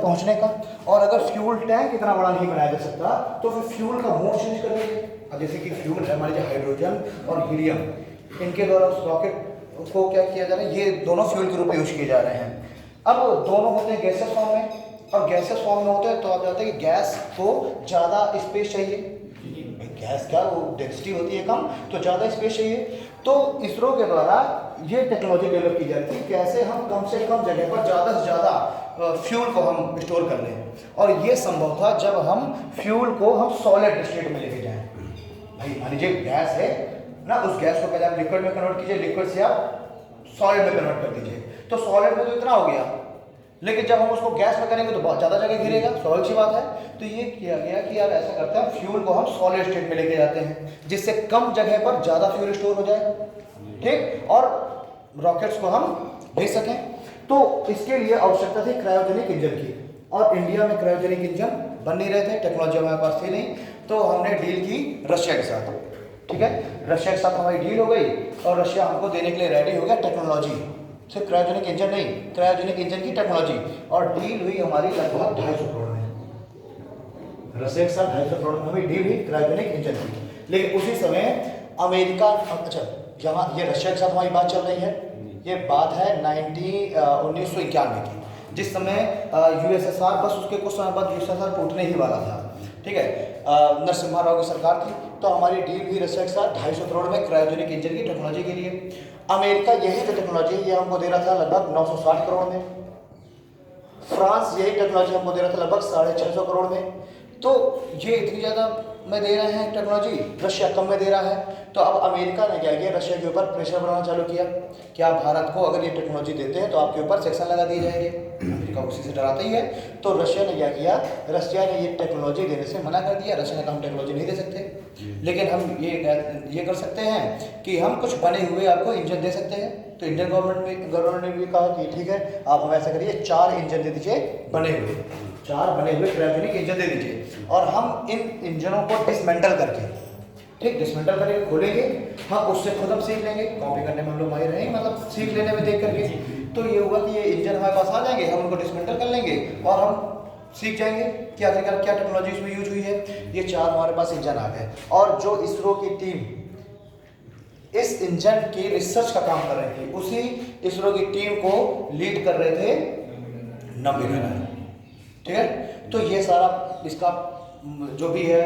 तक पहुंचने का। और अगर फ्यूल टैंक इतना बड़ा नहीं बनाया जा सकता तो फिर फ्यूल का मोड चेंज कर देंगे। अब जैसे कि फ्यूल है हमारे हाइड्रोजन और हीलियम, इनके द्वारा उस रॉकेट को क्या किया जा रहा है, ये दोनों फ्यूल के रूप में यूज किए जा रहे हैं। अब दोनों होते हैं गैसेस फॉर्म में, और गैसेस फॉर्म में होते हैं तो आप जानते हैं कि गैस को ज़्यादा स्पेस चाहिए। गैस क्या वो डेंसिटी होती है कम, तो ज़्यादा स्पेस चाहिए। तो इसरो के द्वारा ये टेक्नोलॉजी डेवलप की जाती है कैसे हम कम से कम जगह पर ज़्यादा से ज़्यादा फ्यूल को हम स्टोर कर लें। और ये संभव था जब हम फ्यूल को हम सॉलिड स्टेट में लेके जाएं। भाई मान लीजिए गैस है ना, उस गैस को पहले आप लिक्विड में कन्वर्ट कीजिए, लिक्विड से आप सॉलिड में कन्वर्ट कर दीजिए, तो सॉलिड में तो इतना हो गया, लेकिन जब हम उसको गैस में करेंगे तो बहुत ज़्यादा जगह घेरेगा, स्वाभाविक सी बात है। तो ये किया गया कि यार ऐसा करते हैं फ्यूल को हम सॉलिड स्टेट में लेके जाते हैं जिससे कम जगह पर ज़्यादा फ्यूल स्टोर हो जाए, ठीक, और रॉकेट्स को हम भेज सकें। तो इसके लिए आवश्यकता थी क्रायोजेनिक इंजन की, और इंडिया में क्रायोजेनिक इंजन बन नहीं रहे थे, टेक्नोलॉजी हमारे पास थी नहीं। तो हमने डील की रशिया के साथ, ठीक है, रशिया के साथ हमारी डील हो गई और रशिया हमको देने के लिए रेडी हो गया टेक्नोलॉजी, सिर्फ क्रायोजेनिक इंजन नहीं, क्रायोजेनिक इंजन की टेक्नोलॉजी। और डील हुई हमारी लगभग 250 करोड़ में, रशिया के साथ 250 करोड़ में हमारी डील हुई क्रायोजेनिक इंजन की। लेकिन उसी समय अमेरिका, अच्छा जहाँ ये रशिया के साथ हमारी बात चल रही है, ये बात है 1991 की, जिस समय यूएसएसआर, बस उसके कुछ समय बाद यूएसएसआर टूटने ही वाला था, ठीक है, नरसिम्हा राव की सरकार थी। तो हमारी डील भी रशिया के साथ 250 करोड़ में क्रायोजेनिक इंजन की टेक्नोलॉजी के लिए। अमेरिका यही जो टेक्नोलॉजी ये हमको दे रहा था लगभग 960 करोड़ में, फ्रांस यही टेक्नोलॉजी हमको दे रहा था लगभग 650 करोड़ में। तो ये इतनी ज़्यादा में दे रहे हैं टेक्नोलॉजी, रशिया कम में दे रहा है। तो अब अमेरिका ने क्या किया, रशिया के ऊपर प्रेशर बनाना चालू किया कि आप भारत को अगर ये टेक्नोलॉजी देते हैं तो आपके ऊपर सेक्शन लगा दिए जाएंगे। अमेरिका उसी से डराता ही है। तो रशिया ने क्या किया, रशिया ने ये टेक्नोलॉजी देने से मना कर दिया। रशिया ने कहा हम टेक्नोलॉजी नहीं दे सकते, लेकिन हम ये कर सकते हैं कि हम कुछ बने हुए आपको इंजन दे सकते हैं। तो इंडियन गवर्नमेंट ने भी कहा कि ठीक है, आप हम ऐसा करिए 4 इंजन दे दीजिए, बने हुए 4 बने हुए क्रायोजेनिक इंजन दे दीजिए, और हम इन इंजनों को डिसमेंटल करके, ठीक, डिसमेंटल करके खोलेंगे, हम उससे खुद हम सीख लेंगे, कॉपी करने में हम लोग माहिर रहेंगे, मतलब सीख लेने में देख करके। तो ये हुआ कि ये इंजन हमारे पास आ जाएंगे, हम उनको डिसमेंटल कर लेंगे और हम सीख जाएंगे कि आखिरकार क्या टेक्नोलॉजी इसमें यूज हुई है। ये 4 हमारे पास इंजन आ गए, और जो इसरो की टीम इस इंजन की रिसर्च का काम कर रही थी, उसी इसरो की टीम को लीड कर रहे थे नंबी नारायण, ठीक है। तो ये सारा इसका जो भी है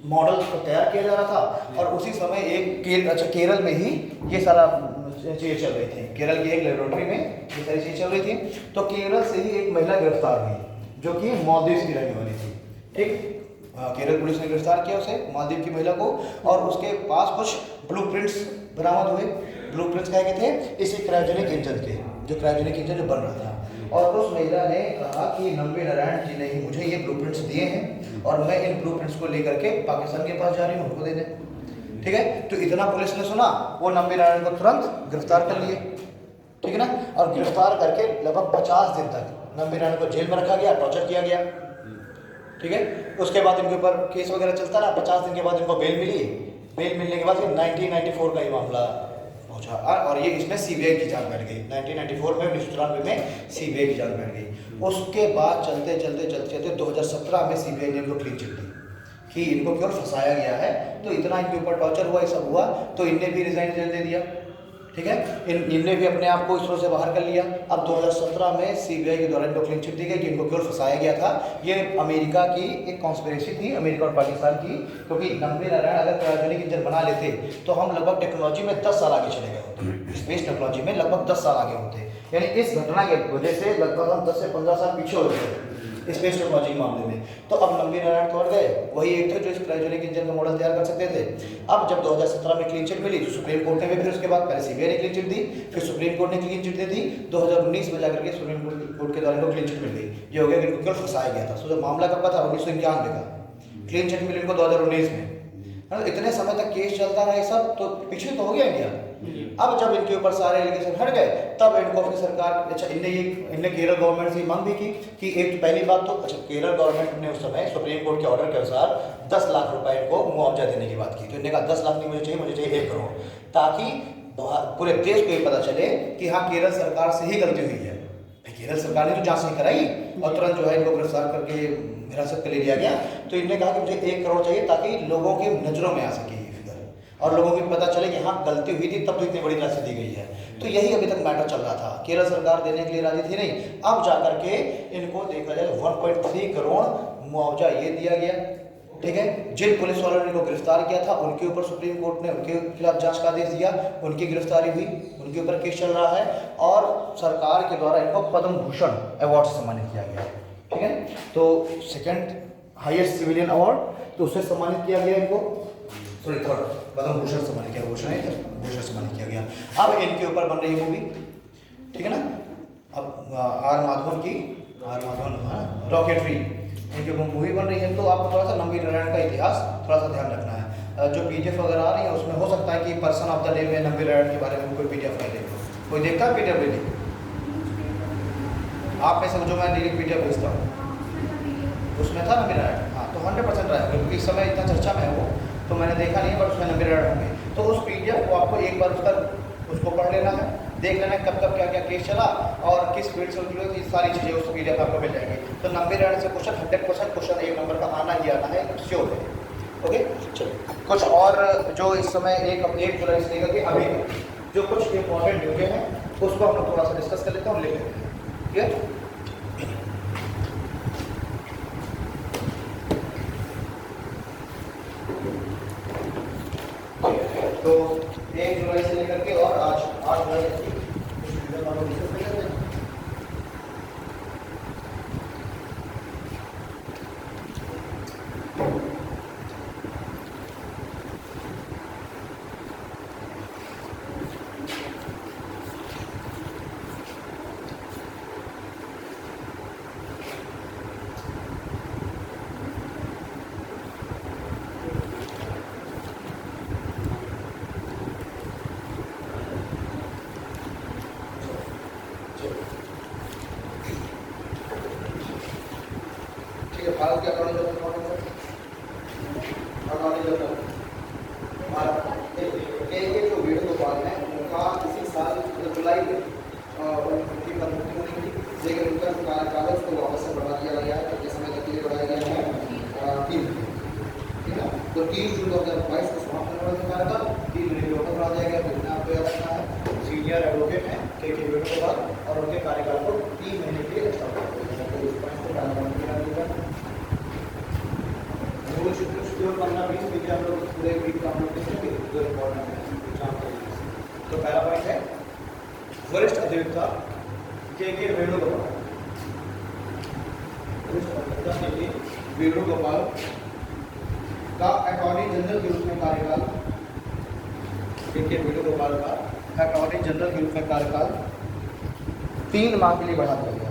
मॉडल को तैयार किया जा रहा था, और उसी समय एक केरल में ही ये सारा चीज़ें चल रही थी। केरल की एक लेबोरेटरी में ये सारी चीज़ें चल रही थी। तो केरल से ही एक महिला गिरफ्तार हुई जो कि मालदीव की रहने वाली थी, ठीक। केरल पुलिस ने गिरफ्तार किया उसे, मालदीव की महिला को, और उसके पास कुछ ब्लूप्रिंट्स बरामद हुए। ब्लूप्रिंट्स क्या थे, इसी क्रायोजेनिक इंजन के, जो क्रायोजेनिक इंजन जो बन रहा था। और उस महिला ने कहा कि नंबी नारायण जी ने ही मुझे ये ब्लूप्रिंट्स दिए हैं, और मैं इन ब्लूप्रिंट्स को लेकर के पाकिस्तान के पास जा रही हूँ उनको देने, ठीक है। तो इतना पुलिस ने सुना, वो नंबी नारायण को तुरंत गिरफ्तार कर लिए, ठीक है ना। और गिरफ्तार करके लगभग 50 दिन तक नंबी नारायण को जेल में रखा गया, टॉर्चर किया गया, ठीक है। उसके बाद इनके ऊपर केस वगैरह चलता रहा। 50 दिन के बाद इनको बेल मिली। बेल मिलने के बाद फिर 1994 का ये मामला पहुंचा, और ये इसमें सीबीआई की जान बैठ गई। 1994 में 1994 में सीबीआई की जान बैठ गई। उसके बाद चलते चलते 2017 में सीबीआई ने इनको क्लीन चिट दी कि इनको केवल फंसाया गया है। तो इतना इनके ऊपर टॉर्चर हुआ, ये सब हुआ, तो इनने भी रिजाइन दे दिया, ठीक है। इनने भी अपने आप को इसरो से बाहर कर लिया। अब 2017 में सीबीआई के द्वारा इनको क्लीन चिट दी गई कि इनको केवल फंसाया गया था। ये अमेरिका की एक कॉन्स्पिरेसी थी, अमेरिका और पाकिस्तान की, क्योंकि नंबी नारायण अगर क्रायोजेनिक इंजन बना लेते तो हम लगभग टेक्नोलॉजी में 10 साल आगे चले गए होते, स्पेस टेक्नोलॉजी में लगभग 10 साल आगे होते। यानी इस घटना के वजह से लगभग हम 10 से 15 साल पीछे हो गए स्पेस टेक्नोलॉजी के मामले में। तो अब नंबी नारायण तोड़ गए, वही एक थे जो इस क्रायोजेनिक इंजन का मॉडल तैयार कर सकते थे। अब जब 2017 में क्लीन चिट मिली तो सुप्रीम कोर्ट ने भी फिर उसके बाद पहले सीबीआई ने क्लीन चिट दी, फिर सुप्रीम कोर्ट ने क्लीन चिट दे दी। 2019 में जाकर के सुप्रीम कोर्ट के द्वारा इनको क्लीन चिट मिल गई। ये हो गया कि इनको केवल फंसाया गया था। सोचो मामला कब का था, 1991 का, क्लीन चिट मिली इनको 2019 में। इतने समय तक केस चलता रहा, सब तो पीछे तो हो गया इंडिया। अब जब इनके ऊपर सारे एलिगेशन हट गए, तब इनको अपनी सरकार, अच्छा इनने केरल गवर्नमेंट से मांग भी की कि एक तो पहली बात तो, अच्छा केरल गवर्नमेंट ने उस समय सुप्रीम कोर्ट के ऑर्डर के अनुसार 10 लाख रुपए इनको मुआवजा देने की बात की। तो इन्होंने कहा 10 लाख नहीं मुझे चाहिए 1 करोड़, ताकि पूरे देश को ये पता चले कि हाँ केरल सरकार से ही गलती हुई है। केरल सरकार ने तो जांच नहीं कराई और तुरंत जो है इनको गिरफ्तार करके हिरासत में ले लिया गया। तो इन्होंने कहा कि मुझे 1 करोड़ चाहिए ताकि लोगों की नज़रों में आ सके ये फिगर और लोगों को पता चले कि हाँ गलती हुई थी, तब तो इतनी बड़ी राशि दी गई है। तो यही अभी तक मैटर चल रहा था। केरल सरकार देने के लिए राजी थी नहीं, अब जाकर के इनको देखा जाए 1.3 करोड़ मुआवजा ये दिया गया। ठीक है, जिन पुलिस वालों ने इनको गिरफ्तार किया था उनके ऊपर सुप्रीम कोर्ट ने उनके खिलाफ जांच का आदेश दिया, उनकी गिरफ्तारी हुई, उनके ऊपर केस चल रहा है और सरकार के द्वारा इनको पद्म भूषण अवार्ड से सम्मानित किया गया। ठीक है, तो सेकंड हाईएस्ट सिविलियन अवार्ड तो उससे सम्मानित किया गया इनको, सॉरी थर्ड पद्म भूषण सम्मानित किया, भूषण सम्मानित किया गया। अब इनके ऊपर बन रही है मूवी, ठीक है ना। अब आर माधवन रॉकेटरी इनकी मूवी बन रही है। तो आपको थोड़ा सा नंबी नारायण का इतिहास थोड़ा सा ध्यान रखना है। जो पीडीएफ वगैरह आ रही है उसमें हो सकता है कि पर्सन ऑफ द डे में नंबी नारायण के बारे में कोई पीडीएफ नहीं देखो, कोई देखता है पीडीएफ डेली? आप में समझो मैं डेली पीडीएफ भेजता हूँ, उसमें था नंबी नारायण। हाँ, तो 100% रहेगा क्योंकि इस समय इतना चर्चा में है वो, तो मैंने देखा नहीं है बट उसमें नंबी नारायण होंगे। तो उस पीडीएफ को आपको एक बार उसको पढ़ लेना है, देख लेना कब कब क्या क्या केस चला और किस फील्ड से जुड़े, ये सारी चीज़ें उस पीडीएफ आपको मिल जाएंगी। तो नंबी नारायण से क्वेश्चन 100% क्वेश्चन 1 नंबर का आना ही आना है, श्योर है। ओके, चलो कुछ और जो इस समय 1 जुलाई से लेकर के अभी जो कुछ इंपॉर्टेंट न्यूज़ें हैं उसको हम लोग थोड़ा सा डिस्कस कर लेते हैं और ले लेते हैं। क्लियर? तो 1 जुलाई से लेकर के और आज 8 जुलाई तक की डिस्कस कर लेते हैं। भारत के अटॉर्नी जनरल कौन है? अटॉर्नी जनरल के जो वेणुगोपाल हैं उनका इसी साल जुलाई में उनकी पदोन्नति होनी थी, लेकिन उनका जो कार्यकाल है उसको वापस से बढ़ा दिया गया है। कितने समय तक के लिए बढ़ाया गया है? 3 ठीक है। तो 30 जून 2022 को समाप्त होने वाला कार्यकाल 3 महीने के ऊपर बढ़ा दिया गया। तो आपको याद रखना है सीनियर एडवोकेट हैं के वेणुगोपाल और उनके कार्यकाल को 3 महीने के लिए एक्स्ट्रा बढ़ा दिया गया। तो इस पॉइंट को डालना शेड्यूल 15-20 में हम लोग पूरे वीक का हम लोग देखेंगे जो इम्पोर्टेंट है। तो पहला पॉइंट है वरिष्ठ अधिवक्ता के वेणुगोपाल, वेणुगोपाल का अटॉर्नी जनरल के रूप में कार्यकाल, के वेणुगोपाल का अटॉर्नी जनरल के रूप में कार्यकाल 3 माह के लिए बढ़ा दिया गया।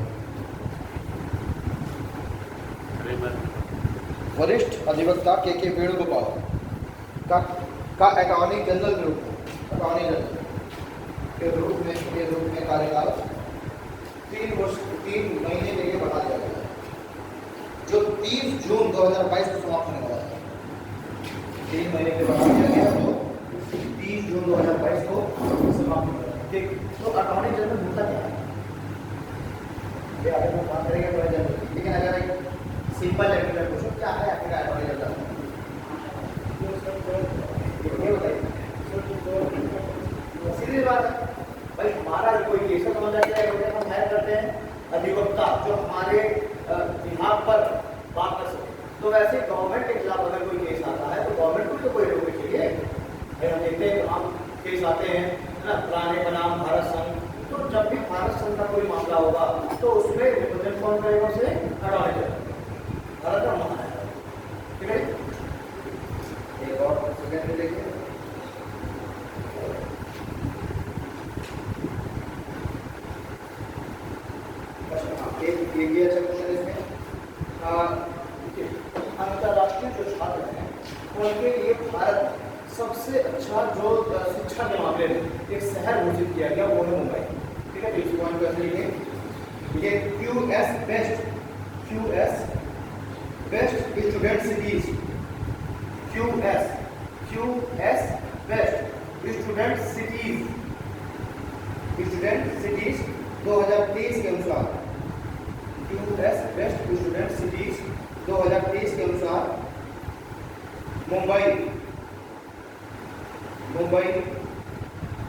वरिष्ठ अधिवक्ता के वेणुगोपाल का अटॉर्नी जनरल के रूप में कार्यकाल 3 महीने के लिए बढ़ा दिया गया, जो 30 जून 2022 को समाप्त होने वाला है। 3 महीने के लिए बढ़ा दिया गया तो 30 जून 2022 को समाप्त होने वाला है। ठीक, तो अटॉर्नी जनरल होता क्या है? ये आगे हम बात करेंगे अटॉर्नी जनरल, लेकिन अगर एक सिंपल लैंग्वेज में पूछो क्या है आपका अटॉर्नी जनरल? ये बताइए, सीधी बात है भाई, हमारा कोई केस समझ जाता है, हम हायर करते हैं अधिवक्ता जो हमारे बिहाफ पर बात कर सके। तो वैसे गवर्नमेंट के खिलाफ अगर कोई केस आता है तो गवर्नमेंट को तो कोई एडवोकेट चाहिए। हम देखते हैं हम केस आते हैं ना, पुराने बनाम भारत संघ, तो जब भी भारत संघ का कोई मामला होगा तो उसमें रिप्रेजेंट कौन करेगा? उसे अटॉर्नी जनरल, भारत का महानायक। ठीक है, एक और सेकंड में देखिए, ये अच्छा क्वेश्चन इसमें अंतर्राष्ट्रीय जो छात्र हैं उनके लिए भारत सबसे अच्छा जो शिक्षा के मामले में एक शहर घोषित किया गया वो है मुंबई। ठीक है, तो इस पॉइंट पर ये QS best student cities, QS best student cities 2023 के अनुसार QS बेस्ट स्टूडेंट सिटीज 2023 के अनुसार मुंबई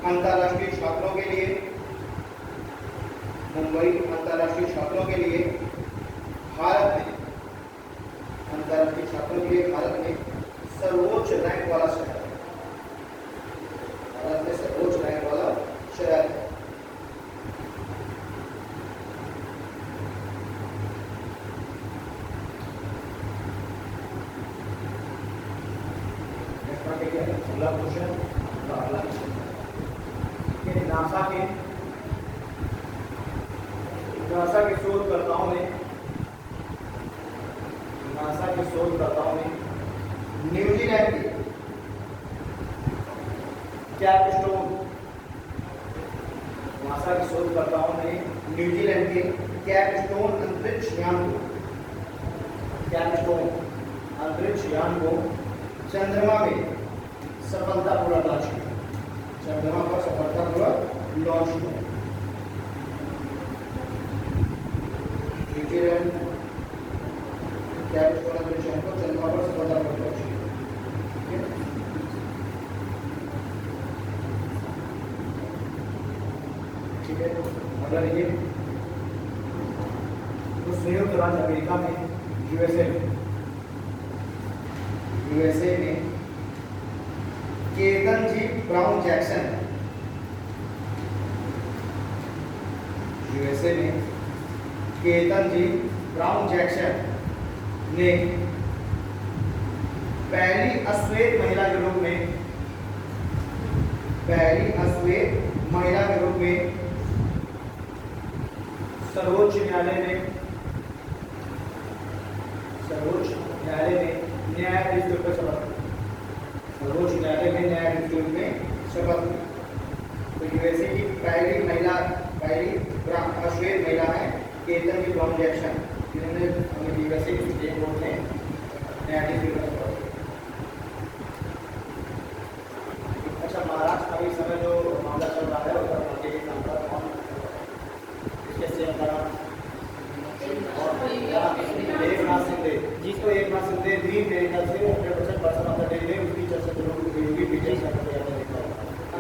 अंतर्राष्ट्रीय छात्रों के लिए भारत में सर्वोच्च रैंक वाला शहर है। भारत में सर्वोच्च रैंक वाला शहर है। अगला क्वेश्चन नासा के शोधकर्ताओं ने न्यूजीलैंड के कैपस्टोन अंतरिक्ष यान को चंद्रमा में सफलतापूर्वक लॉन्च किया। चंद्रमा पर सफलतापूर्वक लॉन्च किया। न्यूजीलैंड कैपस्टोन अंतरिक्ष यान को चंद्रमा पर सफलतापूर्वक लॉन्च किया। ठीक है, अगर ये तो संयुक्त राज्य अमेरिका में यूएसए में केतन जी ब्राउन जैक्सन ने पहली अश्वेत महिला के रूप में सर्वोच्च न्यायालय में न्यायाधीश के रूप में शपथ ली। सर्वोच्च न्यायालय में न्यायाधीश के रूप में शपथ ली। तो यूएसए की पहली अश्वेत महिला है केतन जी ब्राउन जैक्सन, जिन्होंने यूएसए की सुप्रीम कोर्ट में न्यायाधीश के रूप में शपथ ली। अच्छा, महाराष्ट्र का इस समय जो मामला चल रहा है उसका जिसको एक बार सुनते ड्रीम मेरे ख्याल से 100% ऑफ द डे में उसकी चर्चा जरूर होगी। पीछे है ना,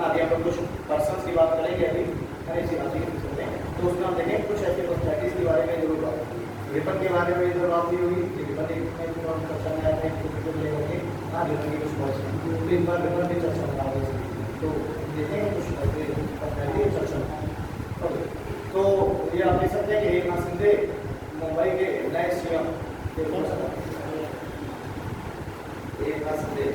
अभी हम लोग कुछ पर्सन्स की बात करेंगे अभी ऐसी बातें सुनते हैं, तो उसमें हम देखें कुछ ऐसे पर्सनैलिटीज के बारे में जरूर बात होगी। रिपन के बारे में जरूर बात नहीं होगी। रिपन एक चर्चा में आते हैं लेंगे। हाँ, रिपन की कुछ पॉइंट्स तो इस बार रिपन की चर्चा बता दें, तो देखेंगे कुछ पर्सनैलिटी चर्चा। तो ये आप देख सकते हैं कि एकनाथ शिंदे मुंबई के नए सीएम कौन सा था? एकनाथ शिंदे।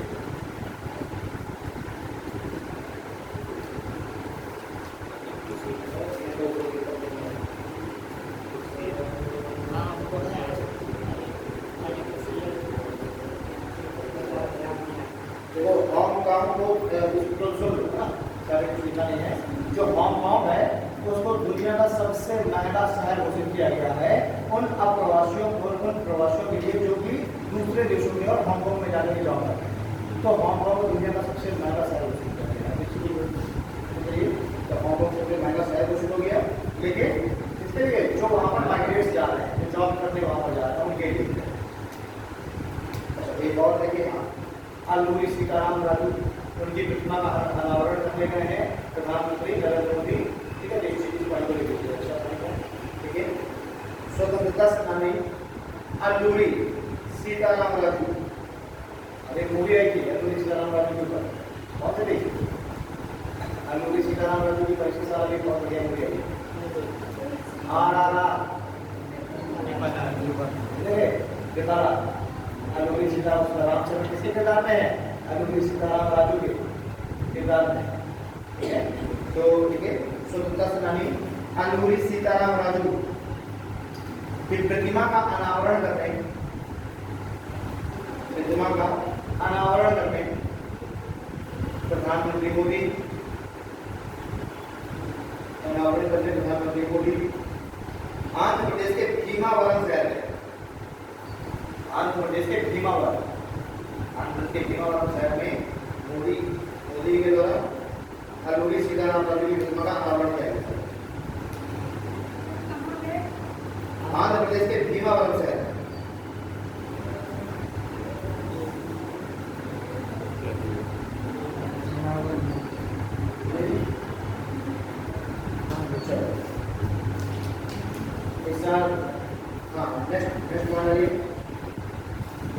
देखो हांगकांग को जो हांगकांग है उसको दुनिया का सबसे महंगा शहर घोषित किया गया है उन प्रवासियों के लिए जो कि दूसरे देशों में और हांगकांग में जाने की जॉब करते हैं। तो हांगकांग को दुनिया का सबसे महंगा शहर घोषित किया गया है। तो हांगकांग सबसे महंगा शहर घोषित हो गया। लेकिन इसके लिए जो वहाँ पर माइग्रेट्स जा रहे हैं, जो जॉब करने वहाँ पर जा रहे हैं, उनके लिए एक और देखिए, अल्लूरी सीताराम राजू, उनकी प्रतिमा का अनावरण करने गए हैं प्रधानमंत्री नरेंद्र मोदी। ठीक है, ठीक है। स्वतंत्रता सेनानी अल्लूरी सीताराम राजू, अब एक मूवी आई थी अल्लूरी सीताराम राजू के ऊपर, बहुत से देखिए। अल्लूरी सीताराम राजू की 25 साल की बहुत बढ़िया मूवी आई। अल्लूरी सीताराम रामचंद्र किसके किरदार में है? अल्लूरी सीताराम राजू के किरदार में। ठीक है, तो ठीक है, स्वतंत्रता सेनानी अल्लूरी सीताराम राजू की प्रतिमा का अनावरण करते हैं। प्रधानमंत्री मोदी अनावरण करते हैं। प्रधानमंत्री मोदी आंध्र प्रदेश के भीमावरम शहर में, आंध्र प्रदेश के भीमावरम शहर में मोदी के द्वारा अल्लूरी सीताराम राजू की प्रतिमा का अनावरण किया गया। आंध्र प्रदेश के भीमावरम शहर। नेक्स्ट वन है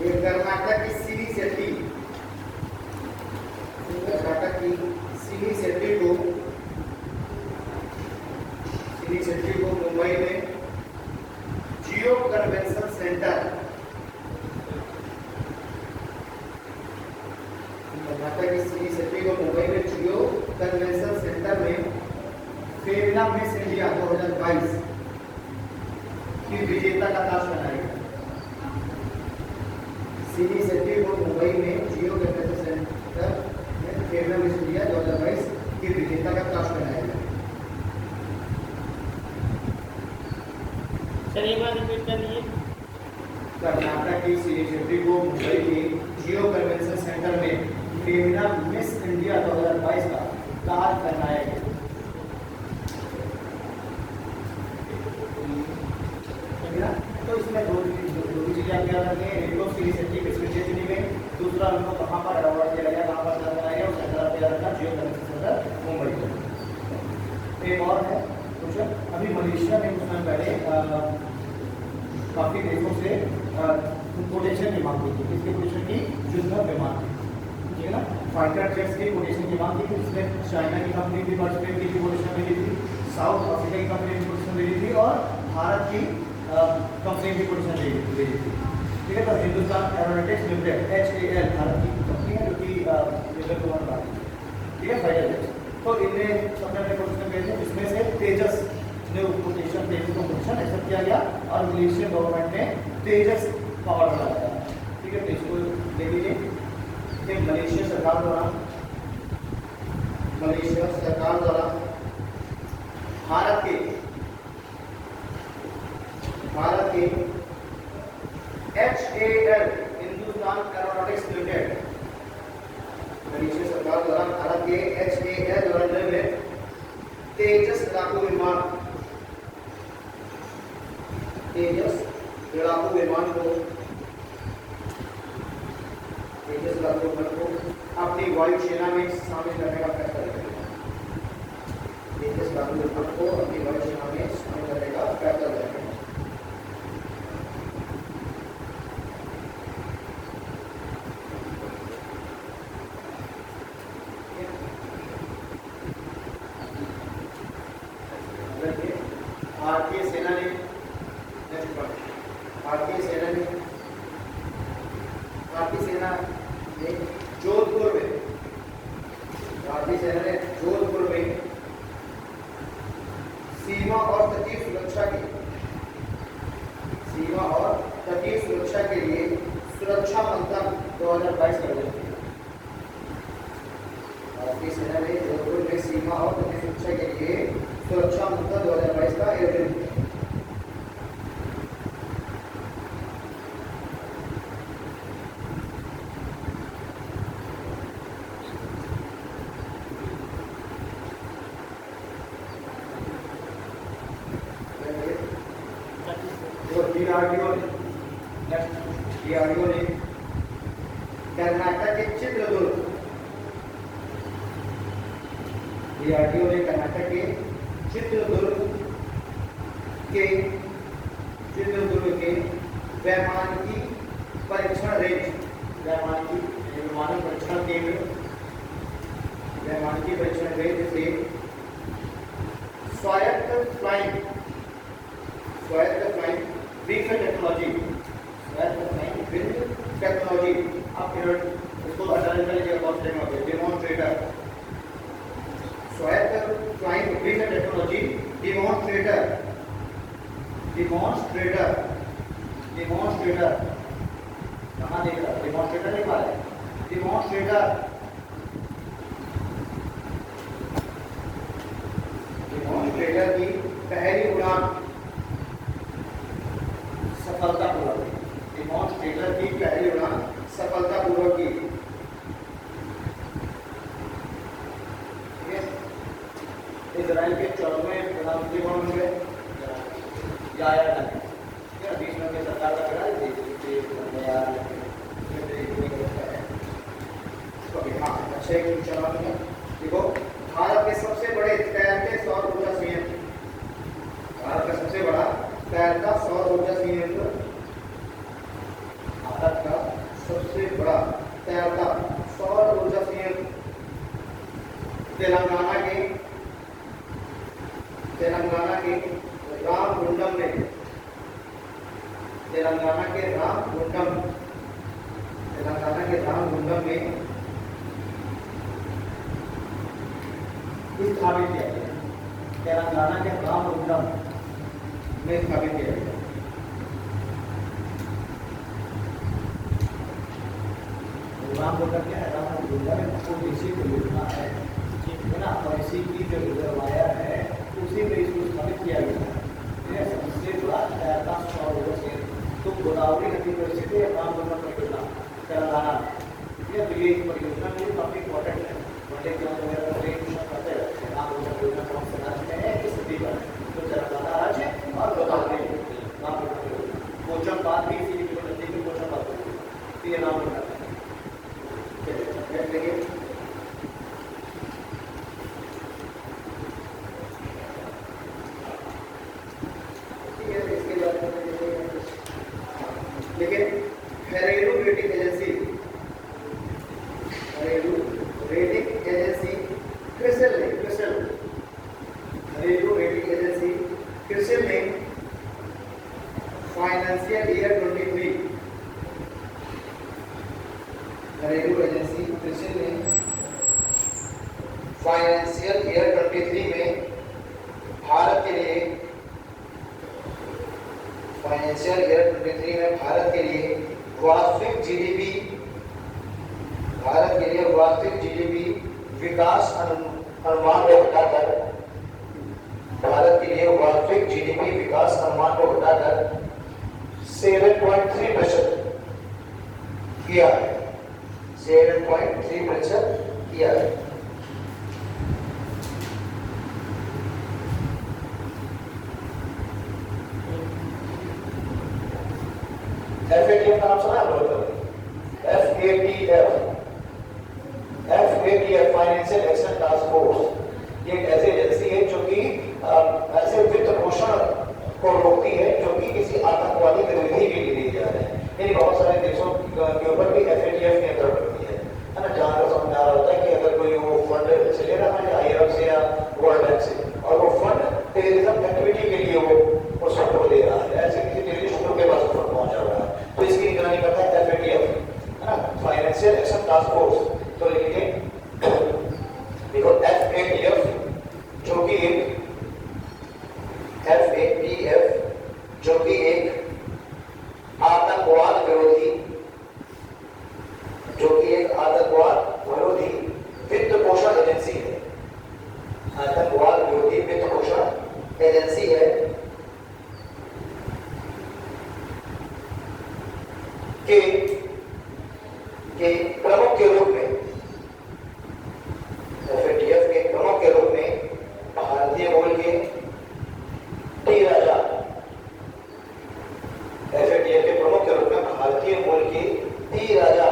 ये कर्नाटक की सिलीसेट्टी। कर्नाटक की सिलीसेट्टी को मुंबई में जियो कन्वेंशन सेंटर, कर्नाटक की सिलीसेट्टी को मुंबई में जियो कन्वेंशन सेंटर में फेमिना मिस इंडिया 2022 की विजेता का ताज पहनाएगा। सिलीसेट्टी को मुंबई में जियो कन्वेंशन सेंटर में फेमिना मिस इंडिया 2022 की विजेता का ताज पहनाएगा। सर एक बार रिपीट करिए। कर्नाटक की सिलीसेट्टी को मुंबई के जियो कन्वेंशन सेंटर में फेमिना मिस इंडिया 2022 का ताज पहनाया गया। तो इसमें दो चीजें आप याद रखें, एक तो सिलीसेट्टी किसमें चुनी गई, दूसरा उनको कहाँ पर अवार्ड दिया गया, कहाँ पर ताज बनाया गया, और सेंटर आप याद रखना जियो कन्वेंशन सेंटर मुंबई में। एक और है क्वेश्चन, अभी मलेशिया ने कुछ समय पहले काफी देशों से कोटेशन की मांग की थी। किसके कोटेशन की? युद्ध विमान, ठीक है ना, फाइटर जेट्स की कोटेशन की मांग की थी। इसमें चाइना की कंपनी भी पार्टिसिपेट की कोटेशन मिली थी, साउथ अफ्रीका की कंपनी की कोटेशन मिली थी, और भारत की कंपनी की कोटेशन मिली थी, ठीक है। तो Hindustan aeronautics limited HAL Bharat की कंपनी है जो कि युद्ध विमान बनाती है, ठीक है, फाइटर जेट्स। तो इनने सबने अपने कोटेशन भेजे, जिसमें से तेजस ने कोटेशन एक्सेप्ट किया गया और मलेशियन गवर्नमेंट ने तेजस का ऑर्डर लगाया, ठीक है। तो इसको देख लीजिए कि मलेशिया सरकार द्वारा भारत के HAL Hindustan aeronautics limited, Malaysia सरकार द्वारा भारत के HAL द्वारा निर्मित तेजस लड़ाकू विमान को अपनी वायु सेना में शामिल करने का फैसला करेगा। तेजस लड़ाकू विमान को अपनी वायु सेना में शामिल करने का फैसला करेगा। भारतीय सेना ने जोधपुर में सीमा और तटीय सुरक्षा के लिए सुरक्षा मंथन 2022 कर दिया। भारतीय सेना ने जोधपुर में सीमा और तटीय सुरक्षा के लिए सुरक्षा मंथन 2022 का आयोजन किया। DRDO ने कर्नाटक के चित्रदुर्ग के वैमानिकी परीक्षण रेंज, वैमानिकी परीक्षण रेंज से स्वायत्त फ्लाइंग व्हीकल टेक्नोलॉजी, आप इसको अंडरलाइन कर लीजिएगा, बहुत टाइम हो गया। डेमोन्स्ट्रेटर, स्वायत्त फ्लाइंग व्हीकल टेक्नोलॉजी डेमोन्स्ट्रेटर कहाँ देख रहा है? डेमोन्स्ट्रेटर लिखा है, डेमोन्स्ट्रेटर की पहली उड़ान सफलतापूर्वक, डेमोन्स्ट्रेटर की पहली उड़ान सफलतापूर्वक की, ठीक है। इजराइल के 14वें प्रधानमंत्री कौन बन गए? यायार लैपिड, लग रहा है हाँ अच्छा एक चला देखो भारत के सबसे बड़े तैरते सौर ऊर्जा संयंत्र भारत का सबसे बड़ा तैरता सौर ऊर्जा संयंत्र भारत का सबसे बड़ा तैरता सौर ऊर्जा संयंत्र तेलंगाना के रामगुंडम में तेलंगाना के रामगुंडम में स्थापित किया गया तेलंगाना के रामगुंडम में स्थापित किया गया रामगुंडम क्या है रामगुंडम में इसी को योजना है ना और इसी की जो रिजर्वायर है उसी में इसको स्थापित किया गया है सबसे बड़ा तैरता सौर ऊर्जा संयंत्र तो गोदावरी नदी पर स्थित है रामगुंडम परियोजना तेलंगाना ठीक है तो ये परियोजना भी काफी इंपॉर्टेंट है बड़े क्यों वगैरह करते हैं रामगुंडम परियोजना कौन से राज्य में है किस नदी पर तो तेलंगाना राज्य और गोदावरी पोचमपाद भी इसी नदी की पोचमपाद तो ये रामगुंडम देखिए लेकिन घरेलू रेटिंग एजेंसी क्रिसिल ने फाइनेंशियल ईयर 23 घरेलू एजेंसी क्रिसिल ने फाइनेंशियल ईयर 23 में भारत के लिए वास्तविक जीडीपी विकास अनुमान को घटाकर 7.3% किया है 7.3% किया है FATF का नाम सुना है FATF financial action task force ये एक ऐसी एजेंसी है जो कि ऐसे वित्त पोषण को रोकती है जो कि किसी आतंकवादी गतिविधि के लिए दिए जा रहे हैं यानी बहुत सारे देशों के ऊपर भी FATF नियंत्रण करती है ना जहाँ का समझ आ रहा होता है कि अगर कोई वो फंड से ले रहा है IMF से या वर्ल्ड बैंक से और वो फंड टेररिज्म एक्टिविटी के लिए वो उस फंड को दे रहा है ऐसे किसी टेररिस्ट ग्रुप के पास फंड पहुंचा रहा है तो इसकी निगरानी करता है FATF है ना फाइनेंशियल एक्शन टास्क फोर्स तो लिखिए देखो FATF जो कि एक आतंकवाद विरोधी वित्त पोषण एजेंसी है आतंकवाद विरोधी वित्त पोषण एजेंसी है के प्रमुख के रूप में FATF के प्रमुख के रूप में भारतीय मूल के टी राजा FATF के प्रमुख के रूप में भारतीय मूल के टी राजा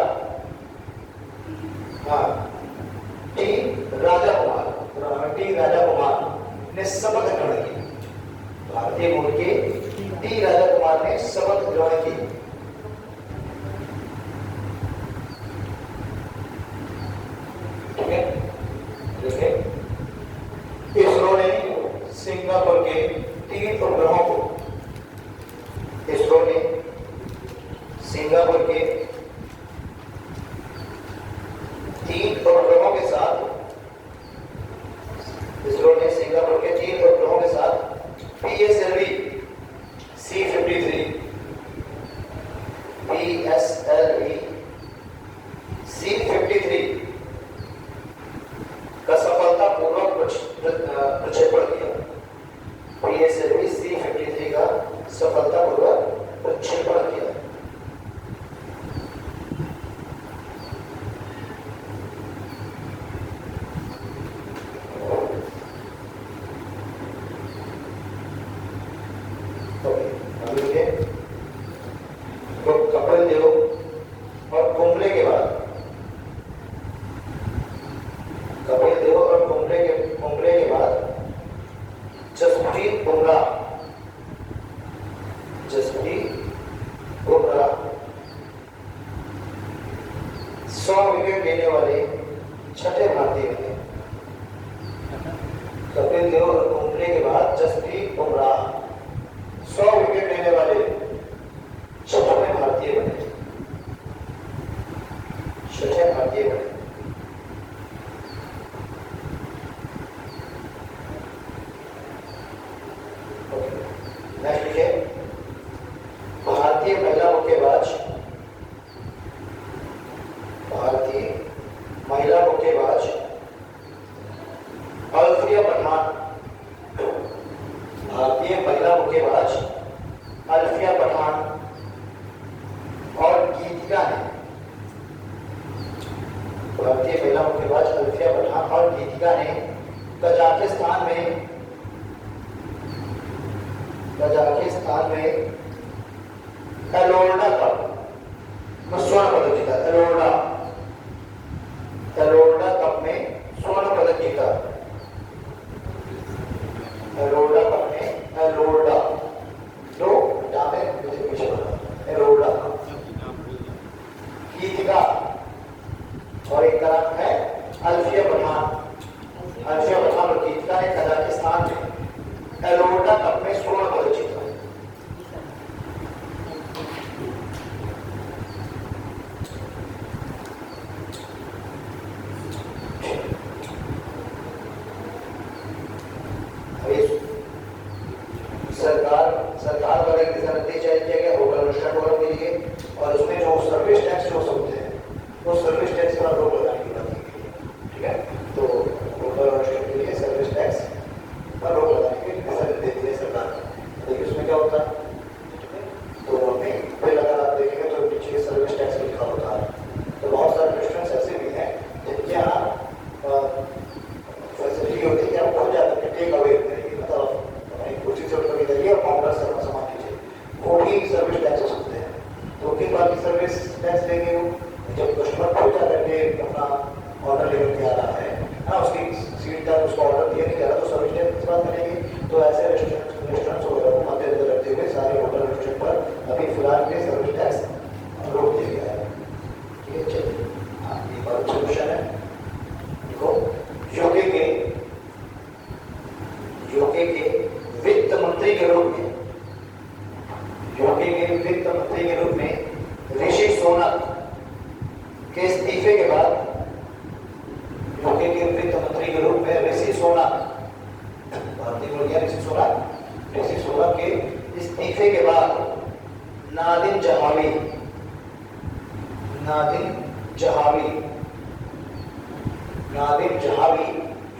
कुमार ने शपथ ग्रहण की भारतीय मूल के टी राजा कुमार ने शपथ ग्रहण की इसरो ने सिंगापुर के 3 उपग्रहों को सिंगापुर के 3 उपग्रहों के साथ इसरो ने सिंगापुर के 3 उपग्रहों विकेट लेने वाले छठे भारतीय बने। कपिल देव और कुंबले के बाद जसप्रीत बुमराह 100 विकेट लेने वाले छठे भारतीय बने। छठे भारतीय बने। नेक्स्ट लिखिए, भारतीय महिला मुक्केबाज, भारतीय महिला मुक्केबाज अल्फिया पठान, भारतीय महिला मुक्केबाज अल्फिया पठान और गीतिका ने, भारतीय महिला मुक्केबाज अल्फिया पठान और गीतिका ने कजाकिस्तान में एलोर्डा कप में स्वर्ण पदक जीता। एलोर्डा कप में स्वर्ण पदक जीता। एलोर्डा कप में एलोर्डा दो डामे मुझे पीछे बना एलोर्डा गीतिका और एक तरफ है अल्फिया पठान। अल्फिया पठान और गीतिका ने कजाकिस्तान में एलोर्डा कप में स्वर्ण पदक जीता। सरकार द्वारा एक दिशा निर्देश जारी किया गया होटल रेस्टोरेंट के लिए, और उसमें जो सर्विस टैक्स जो होते हैं वो सर्विस टैक्स पर रोक लगाने की बात की गई। ठीक है, तो होटल रेस्टोरेंट के लिए सर्विस टैक्स पर रोक लगाने की दिशा निर्देश दिए सरकार ने। देखिए उसमें क्या होता है, तो हमें बिल अगर आप देखेंगे तो नीचे सर्विस टैक्स लिखा होता है। तो बहुत सारे रेस्टोरेंट्स ऐसे भी हैं जिनके यहाँ फैसिलिटी होती है कि आप पहुँच जाते हैं टेक अवे, मतलब कुर्सी से उठकर जाइए और काउंटर से अपना सामान लीजिए, वो भी सर्विस टैक्स होते हैं। तो किस बात की सर्विस टैक्स देंगे वो, जब कस्टमर पहुंच जाकर के अपना ऑर्डर लेकर के आ रहा है ना, उसकी सीट तक उसको ऑर्डर दिया नहीं जा रहा तो सर्विस टैक्स किस बात करेंगे। तो ऐसे रेस्टोरेंट्स वगैरह को मद्देनजर रखते हुए सारे होटल रेस्टोरेंट पर अभी फिलहाल में सर्विस टैक्स रोक दिया गया है। ठीक है, चलिए हाँ ये बहुत अच्छा क्वेश्चन है। देखो यूके के वित्त मंत्री के रूप में, यूके के वित्त मंत्री के रूप में ऋषि सुनक के इस्तीफे के बाद, यूके के वित्त मंत्री के रूप में ऋषि सुनक, भारतीय बोल गया ऋषि सुनक के इस्तीफे के बाद नादिम जहावी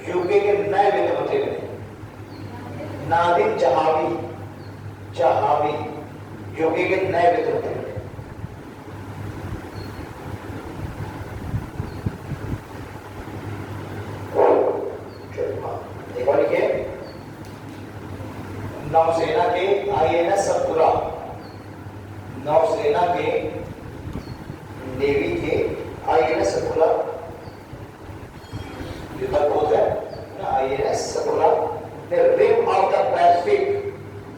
यूके के नए वित्त मंत्री बने। नादिम जहावी यूके के नए वित्त मंत्री बने। एक बार लिखिए, नौसेना के आईएनएस सतपुरा, नौसेना के नेवी के आईएनएस सतपुरा, युद्धपोत है ना, आईएनएस सतपुरा ने रिम ऑफ द पैसिफिक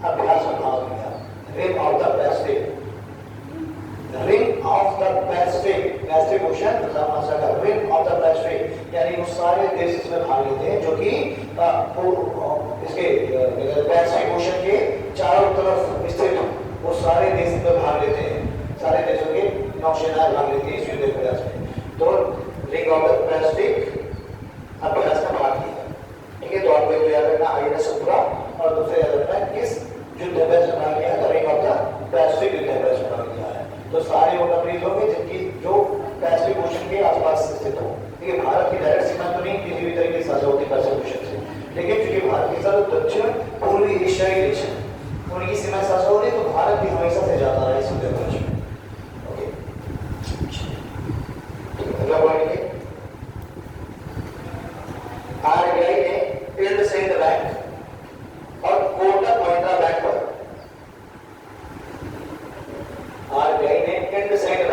अभ्यास में भाग लिया। Rim of the Pacific, rim of the Pacific, Pacific ocean भाषा का रिम ऑफ द पैसिफिक, यानी वो सारे देश इसमें भाग लेते हैं जो कि इसके पैसिफिक ओशन के चारों तरफ स्थित वो सारे देश इसमें भाग लेते हैं। सारे देशों के नौसेनाएं भाग लेती है इस युद्ध अभ्यास में। तो रिम ऑफ द पैसिफिक अभ्यास में भाग लिया। ठीक है, तो आपको एक याद रखना आईएनएस सतपुरा, और दूसरे याद रखना किस युद्ध अभ्यास में भाग लिया है, रिंग ऑफ द पैसिफिक युद्ध अभ्यास में भाग लिया है। तो सारे वो कंट्रीज होंगे जिनकी जो पैसिफिक ओशन के आसपास स्थित हो। देखिए भारत की डायरेक्ट सीमा तो नहीं किसी भी तरीके से साझा होती पैसिफिक ओशन से, लेकिन चूंकि भारत के साथ दक्षिण पूर्वी एशियाई देश है उनकी सीमा साझा हो रही, तो भारत भी हमेशा से जाता रहा इस युद्ध अभ्यास में। ओके, अगला पॉइंट है, आरबीआई ने इंडसइंड बैंक और कोटक महिंद्रा बैंक पर, आरबीआई ने इंडसइंड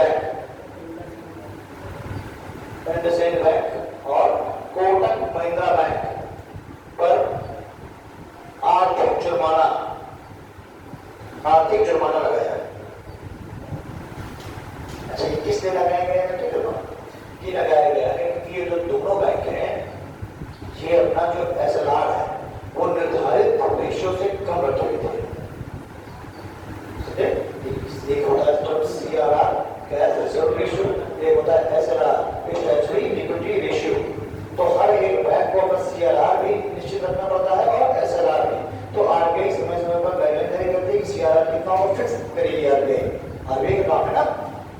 बैंक और कोटक महिंद्रा बैंक पर आर्थिक जुर्माना लगाया है। अच्छा, ये किसने लगाया गया है? जुर्माना की लगाया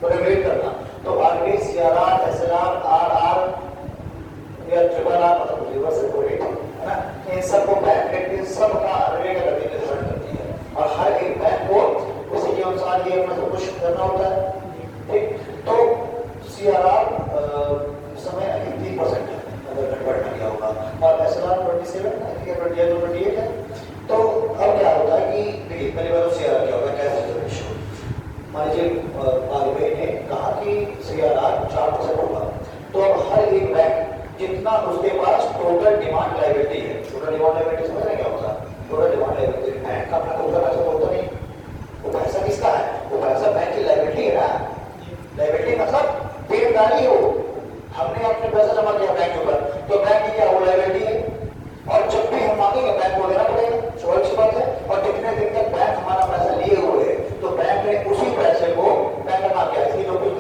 तो रेगुलेट करना। तो आरबीआई सीआरआर, एसएलआर, आरआर या ट्रिपल आर मतलब रिवर्स रेपो रेट है ना, इन सबको बैंक रेट के सब का आरबीआई का गति निर्धारण करती है और हर एक बैंक को उसी के अनुसार ये अपना सब कुछ करना होता है। ठीक, तो सीआरआर समय 3% है अगर कन्वर्ट ना किया होगा और एसएलआर 27 है, 28 है। तो अब क्या होता है कि देखिए पहली बार तो सीआरआर क्या होगा, कैश रिजर्व रेशियो। मान लीजिए आरबीआई ने कहा कि सीआरआर 4% होगा, तो अब हर एक बैंक जितना उसके पास टोटल डिमांड लायबिलिटी है, टोटल डिमांड लायबिलिटी समझ रहे हैं क्या होता है? टोटल डिमांड लायबिलिटी बैंक का अपना खुद का पैसा तो होता नहीं, वो पैसा किसका है? वो पैसा बैंक की लायबिलिटी है ना। लायबिलिटी मतलब देनदारी हो, हमने अपने पैसा जमा किया बैंक के ऊपर, तो बैंक की क्या वो लायबिलिटी है और जब भी हम मांगेंगे बैंक को देना पड़ेगा, स्वाभाविक सी बात है। और जितने दिन तक बैंक हमारा पैसा लिए हुए है तो बैंक ने उसी पैसे को, बैंक का नाम क्या है इसकी जो कुछ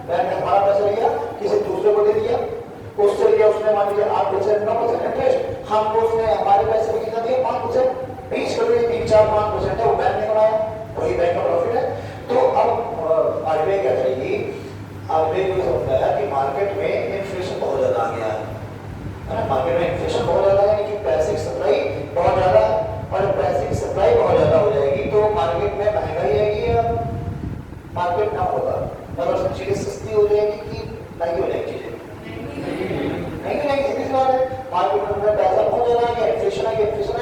बैंक ने हमारा पैसा लिया किसी दूसरे को दे दिया, उससे लिया उसने मान लीजिए 8%, 9% इंटरेस्ट, हमको उसने हमारे पैसे में कितना दिया 5%, 20 करोड़ 3, 4, 5% है वो बैंक ने बनाया, वही बैंक का प्रॉफिट है। तो अब आरबीआई क्या करेगी, आरबीआई को समझाया कि मार्केट में इन्फ्लेशन बहुत ज्यादा आ गया है, मार्केट में इन्फ्लेशन बहुत ज्यादा है कि पैसे की सप्लाई बहुत ज्यादा है और पैसे की सप्लाई बहुत ज्यादा हो जाएगी तो मार्केट में महंगाई आएगी या मार्केट कम होगा, मतलब चीजें सस्ती हो जाएगी कि महंगी हो जाएगी चीजें? नहीं, सीधी सी बात है, मार्केट में पैसा बहुत ज्यादा आ गया, इन्फ्लेशन आ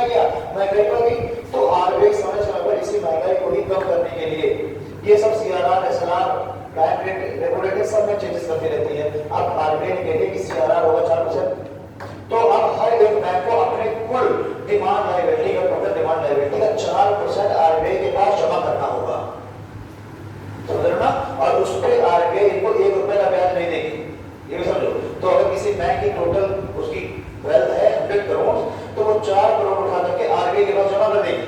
गया, महंगाई बढ़ गई, तो आरबीआई समय समय पर इसी महंगाई को ही कम करने के लिए ये सब CRR, SLR, bank rate, regulator सब में चेंजेस करती रहती है। अब आरबीआई ने कह दिया कि सीआरआर होगा 4%, तो अब हर एक बैंक को अपने कुल डिमांड लायबिलिटी का, टोटल डिमांड लायबिलिटी का 4% आरबीआई के पास जमा करना होगा, समझ रहे ना। और उस पर आरबीआई इनको 1 रुपए का ब्याज नहीं देगी, ये भी समझो। तो अगर किसी बैंक की टोटल उसकी वेल्थ है 100 करोड़ तो वो 4 करोड़ उठा करके आरबीआई के पास जमा कर देगी।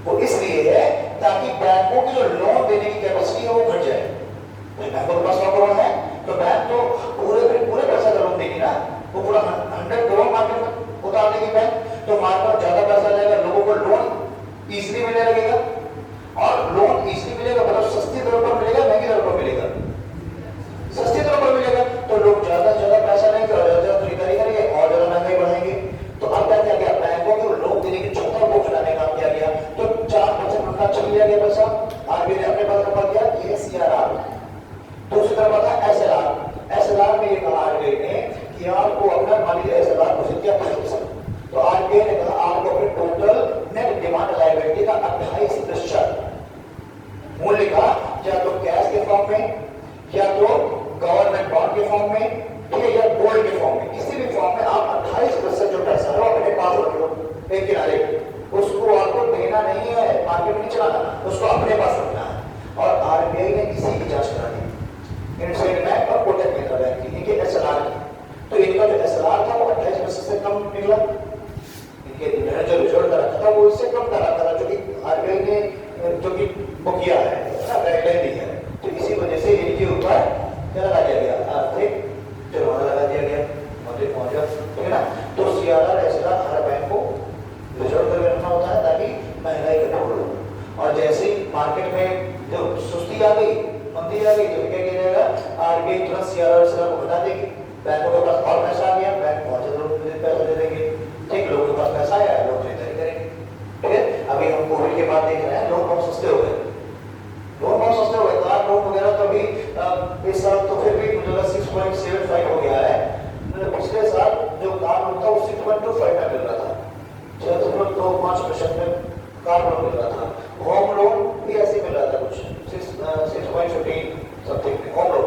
वो इसलिए है ताकि बैंकों की जो लोन देने की कैपेसिटी है वो घट जाए। बैंकों के पास 100 करोड़ है तो बैंक तो पूरे पैसा का लोन देगी ना, वो पूरा 100 करोड़ मार्केट में उतार देगी बैंक, तो मार्केट में ज्यादा पैसा जाएगा, लोगों को लोन इजीली मिलने लगेगा और लोन इजीली मिलेगा मतलब सस्ती दरों पर मिलेगा, महंगी दरों पर मिलेगा, सस्ती दरों पर मिलेगा तो लोग ज्यादा से ज्यादा पैसा लेंगे और ज्यादा खरीदारी करेंगे और ज्यादा महंगाई बढ़ाएंगे। तो अब क्या किया गया, बैंकों को लोन देने की क्षमता को बढ़ाने का काम किया गया, तो 4% उनका चल लिया गया पैसा, आरबीआई ने अपने पास रखा गया, ये सीआरआर। दूसरी तरफ आता है एसएलआर। एसएलआर में ये कहा आरबीआई ने कि आपको अपना मान लीजिए एसएलआर घोषित किया 5%, तो आरबीआई ने कहा आपको अपने टोटल नेट डिमांड लायबिलिटी का 28% मूल्य का या तो कैश के फॉर्म में या तो गवर्नमेंट बॉन्ड के फॉर्म में या गोल्ड के फॉर्म में, किसी भी फॉर्म में आप 28% जो पैसा है वो अपने पास रख लो एक किनारे, उसको आपको देना नहीं है, मार्केट में नहीं चलाना, उसको अपने पास रखना है। और आरबीआई ने इसी की जांच करा दी, इंडसइंड बैंक और कोटक महिंद्रा बैंक की, इनके एसएलआर की, तो इनका जो एसएलआर था वो 28% से कम निकला, इनके जो रिजल्ट का रखा था वो इससे कम का रखा था, जो कि आरबीआई ने जो कि वो किया है ना, गाइडलाइन दी है। तो इसी वजह से इनके ऊपर क्या लगा दिया गया, आर्थिक जुर्माना लगा दिया गया, मौद्रिक मुआवजा, ठीक है ना। तो सीआरआर, एसएलआर हर बैंक को रिजर्व करके रखना होता है ताकि महंगाई कंट्रोल हो। और जैसे ही मार्केट में जो सुस्ती आ गई, मंदी आ गई, तो क्या किया जाएगा, आरबीआई तुरंत सीआरआर, एसएलआर को हटा देगी, बैंकों के पास और पैसा आ गया, बैंक बहुत ज्यादा पैसा दे देंगे, ठीक, लोगों के पास पैसा आया, लोग खरीदारी करेंगे, ठीक है। अभी हम कोविड के बाद देख रहे हैं लोग बहुत सस्ते हो गए, लोन बहुत सस्ते हो गए, कार लोन वगैरह तो अभी इस साल तो फिर भी मुझे 6.75 हो गया है, पिछले साल जो कार लोन था वो 6.25 में मिल रहा था, 6.25% में कार लोन मिल रहा था। होम लोन भी ऐसे मिल रहा था कुछ 6.15 समथिंग में होम लोन,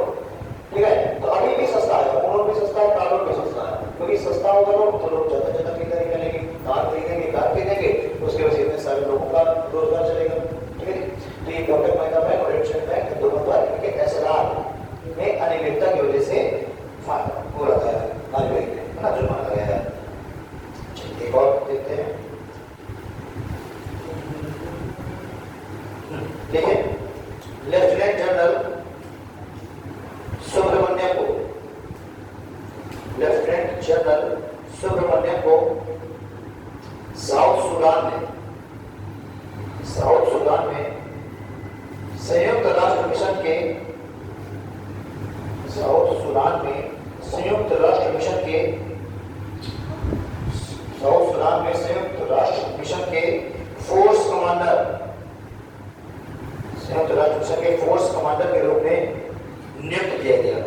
ठीक है। तो अभी भी सस्ता है, होम लोन भी सस्ता है, कार लोन भी सस्ता है, क्योंकि सस्ता होगा लोन तो लोग ज्यादा ज्यादा खरीदारी करेंगे, कार खरीदेंगे, उसके वजह से इतने सारे लोगों का रोजगार चलेगा, ठीक है। तो ये कोटक महिंद्रा बैंक और इंडसइंड बैंक दोनों द्वारा इनके एसएलआर में अनियमितता की वजह से वो लगा है, आरबीआई ने ना जुर्माना लगाया है। एक और देखते हैं, देखिए लेफ्टिनेंट जनरल सुब्रमण्यम को साउथ सूडान में संयुक्त राष्ट्र मिशन के साउथ सूडान में संयुक्त राष्ट्र मिशन के साउथ सूडान में संयुक्त राष्ट्र मिशन के फोर्स कमांडर संयुक्त राष्ट्र मिशन के फोर्स कमांडर के रूप में नियुक्त किया गया।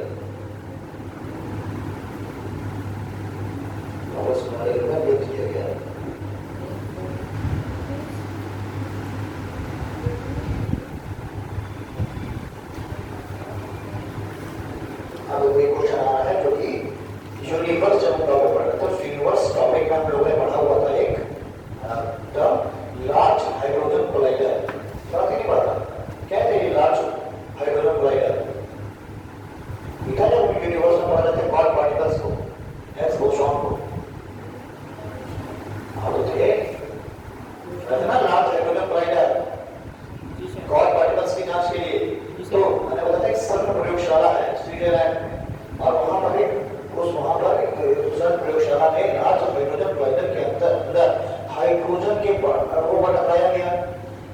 फोर्स कमांडर के रूप में नियुक्त किया गया। अब कोई क्वेश्चन आ रहा है जो कि यूनिवर्स जब हम टॉपिक पढ़ रहे थे तो यूनिवर्स टॉपिक में हम लोगों ने पढ़ा हुआ था एक टर्म लार्ज हाइड्रोजन कोलाइडर। क्या नहीं पढ़ा? क्या है ये लार्ज हाइड्रोजन कोलाइडर? लिखा जब यूनिवर्स में पढ़ा जाते हैं गॉड पार्टिकल्स को, एक्स बोसॉन को, हाँ तो थे रचना large hydrogen collider god particles की जांच के लिए। तो मैंने बताया एक सर्न प्रयोगशाला है स्विट्जरलैंड और वहां पर एक सर्न प्रयोगशाला में लार्ज हाइड्रोजन कोलाइडर के अंदर हाइड्रोजन के वो बताया गया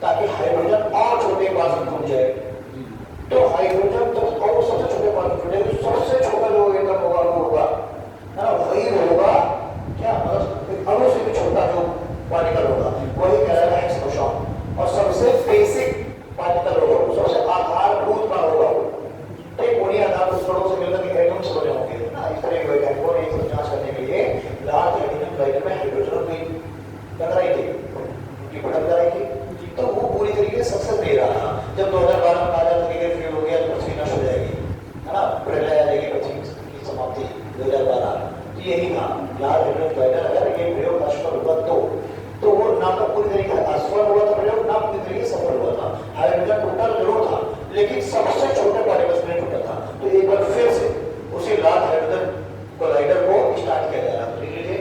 ताकि हाइड्रोजन और छोटे पार्टिकल घूम जाए। तो हाइड्रोजन तो और सबसे छोटे पार्टिकल जुड़े, सबसे छोटा जो एटम होगा वो होगा ना, वही होगा क्या अणु से भी छोटा जो पार्टिकल होगा वही कहलाएगा हिग्स बोसॉन। और सबसे बेसिक पार्टिकल होगा, सबसे आधारभूत का होगा, एक बुनियादी आधारभूत कणों से मिलकर के एटम्स बने होंगे ना। इस तरह के वैज्ञानिकों ने इसको जांच करने के लिए लार्ज हाइड्रोजन कोलाइडर में हाइड्रोजन की टकराई थी, उनकी पटक कराई थी। तो वो पूरी तरीके से सक्सेस दे रहा था। जब 2012 में कहा जाता है कि फ्यूल हो गया तो पृथ्वी नष्ट हो जाएगी, है ना, प्रलय आ जाएगी, पृथ्वी की समाप्ति 2012। तो यही था लार्ज हाइड्रोजन कोलाइडर अगर ये प्रयोग असफल हुआ तो वो ना तो पूरी तरीके से असफल हुआ था प्रयोग, ना पूरी तरीके से सफल हुआ था। हाइड्रोजन टूटा जरूर था लेकिन सबसे छोटे पार्टिकल्स में टूटा था। तो एक बार फिर से उसी लार्ज हाइड्रोजन कोलाइडर को स्टार्ट किया जा रहा है। लिख लीजिए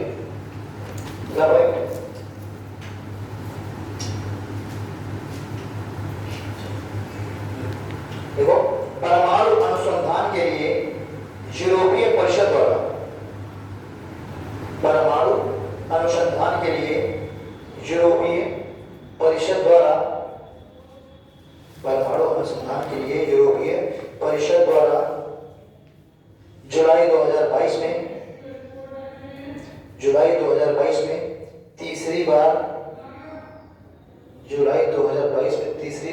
देखो, परमाणु अनुसंधान के लिए यूरोपीय परिषद द्वारा परमाणु अनुसंधान के लिए यूरोपीय परिषद द्वारा परमाणु अनुसंधान के लिए यूरोपीय परिषद द्वारा जुलाई 2022 में तीसरी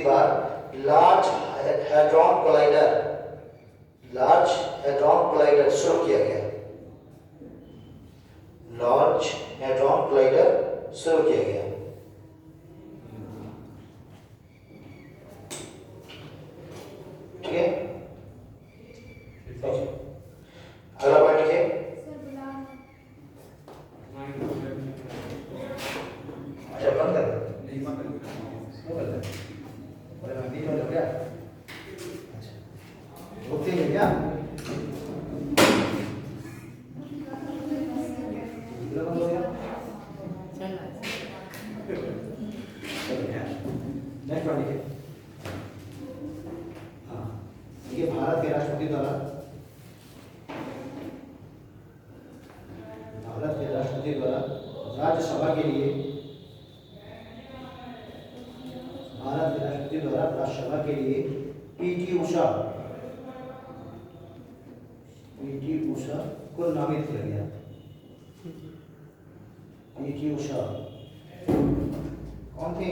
बार लार्ज हैड्रॉन कोलाइडर शुरू किया गया। लार्ज हैड्रॉन कोलाइडर शुरू किया गया। ठीक है, अगला पॉइंट लिखिए। अच्छा बंद कर क्या नेक्स्ट पॉइंट लिखिए। हाँ, ये भारत के राष्ट्रपति द्वारा राज्यसभा के लिए पीटी उषा को नामित किया गया। पीटी उषा कौन थी?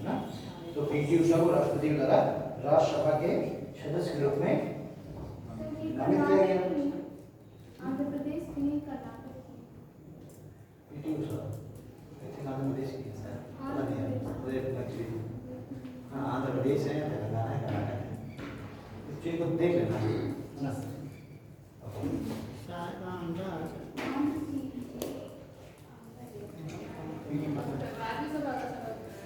ना, तो पीटी उषा को राष्ट्रपति के द्वारा राज्यसभा के सदस्य के रूप में नामित किया गया। आंध्र प्रदेश नहीं कर्नाटक पीटी उषा आंध्र प्रदेश की है सर, हाँ आंध्र प्रदेश है, तेलंगाना है, कर्नाटक है, इस चीज को देख लेना है ना।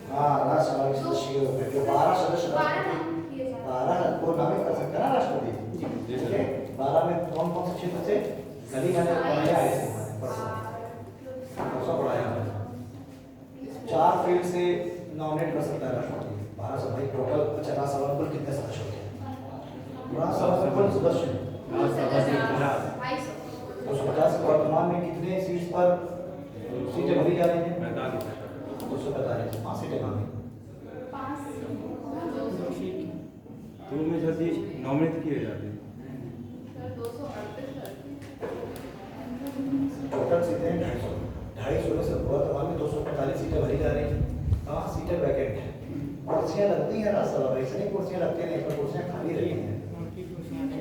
हाँ राज्यसभा के सदस्य के रूप में जो 12 सदस्य 12 को नामित कर सकते हैं ना राष्ट्रपति। 12 में कौन कौन से क्षेत्र से कभी मैंने पढ़ाया है, परसों पढ़ाया। 4 फील्ड से नॉमिनेट कर सकता है राष्ट्रपति। 12 से भाई टोटल 50 सभा कुल कितने सदस्य होते हैं? राज्यसभा कुल सदस्य 250। वर्तमान में कितने सीट्स पर सीटें भरी जा रही हैं? 245। 5 सीटें मांगी। नॉमिनेट किए जाते हैं। सर 238 टोटल सीटें 250 में से वर्तमान में 245 सीटें भरी जा रही हैं। 5 सीटें वैकेंट हैं। कुर्सियाँ लगती हैं राज्यसभा में, ऐसे नहीं कुर्सियाँ लगती नहीं, पर कुर्सियाँ खाली रही हैं।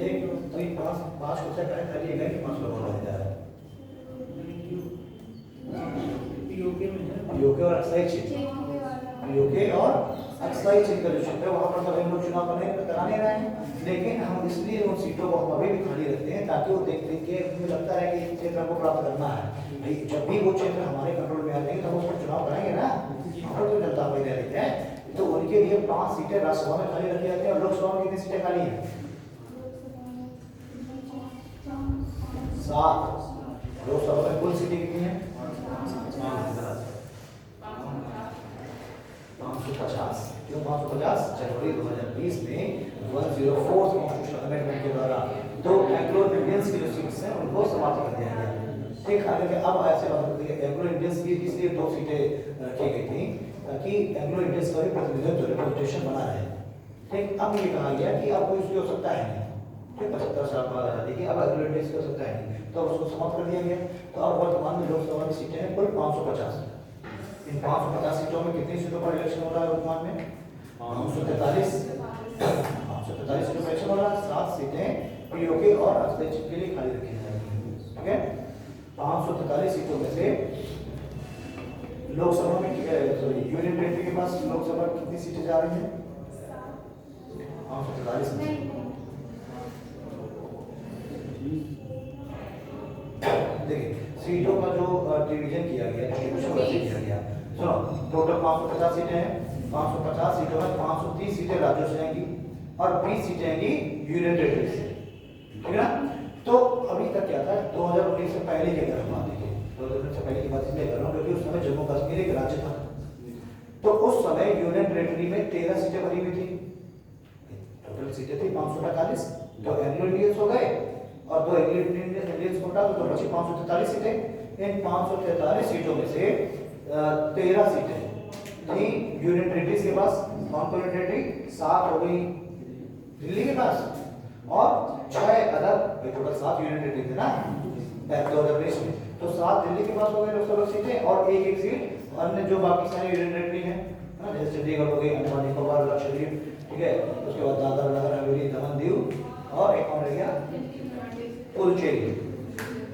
एक तो ये पाँच कुर्सियाँ खाली है कि 5 लोगों को जा रहा है। यूके और अक्साई क्षेत्र, यूके और अक्साई क्षेत्र जो क्षेत्र है वहाँ पर तो हम लोग चुनाव कराने रहे हैं, लेकिन हम इसलिए उन सीटों को हम अभी भी खाली रखते हैं ताकि वो देख देख के हमें लगता है कि इस क्षेत्र को प्राप्त करना है। भाई जब भी वो क्षेत्र हमारे कंट्रोल में आ जाएंगे तो हम उस पर चुनाव कराएंगे ना, हम तो जनता में रह रही है। तो उनके लिए 5 सीटें राज्यसभा में खाली रखी जाती हैं। और लोकसभा में कितनी सीटें खाली हैं? 7। लोकसभा में कुल सीटें कितनी हैं? 550। क्यों 550? जनवरी 2020 में 104 कॉन्स्टिट्यूशनल अमेंडमेंट के द्वारा 2 एंग्लो इंडियंस की जो सीट्स हैं उनको समाप्त कर दिया गया। ठीक है, अब ऐसे बात होती है एंग्लो इंडियंस की इसलिए 2 सीटें रखी गई थी ताकि एंग्लो इंडियंस का भी प्रतिनिधित्व रिप्रेजेंटेशन बना रहे। ठीक, अब ये कहा गया कि अब कोई उसकी हो सकता है नहीं, ठीक 75 साल बाद आजादी की, अब एंग्लो इंडियंस की हो सकता है नहीं, तो उसको समाप्त कर दिया गया। तो अब वर्तमान में लोकसभा की सीटें हैं कुल 550। इन 550 सीटों में कितनी सीटों पर इलेक्शन हो रहा है वर्तमान में? 543 सीटों पर इलेक्शन हो रहा है। 7 सीटें पीओके और अक्साई क्षेत्र के लिए खाली रखी जाएंगी। ठीक है, 543 सीटों में से लोकसभा में यूनियन टेरिटरी के पास लोकसभा कितनी सीटें जा रही हैं? 543 देखिए सीटों का जो डिवीजन किया गया, डिस्ट्रीब्यूशन कैसे किया गया, सुनो टोटल 550 सीटें हैं। 550 सीटों में 530 सीटें राज्यों से आएंगी और 20 सीटें आएंगी यूनियन टेरिटरी से। ठीक है ना? तो अभी तक क्या था, 2019 से पहले की अगर हम बात देखें, 2019 से पहले की बात इसलिए कर रहा हूँ क्योंकि उस समय जम्मू कश्मीर एक राज्य था। तो उस समय यूनियन टेरिटरी में 13 सीटें भरी हुई थी। टोटल सीटें थी 545, 2 एंग्लो इंडियंस हो गए और 2 एंग्लो इंडियंस को हटा दो तो बची 543 सीटें। इन 543 सीटों में से 13 सीटें थी यूनियन टेरिटरीज के पास। कौन कौन टेरिटरी? 7 हो गई दिल्ली के पास और 6 अदर, टोटल 7 यूनियन टेरिटरी थे ना 2019 में, तो 7 दिल्ली के पास हो गए लोकसभा सीटें और एक सीट अन्य जो बाकी सारे यूनियन टेरिटरी हैं, जैसे चंडीगढ़ हो गई, अंडमान निकोबार, लक्षद्वीप, ठीक है, उसके बाद दादरा नगर हवेली, दमन दीव और एक और रह गया पुडुचेरी।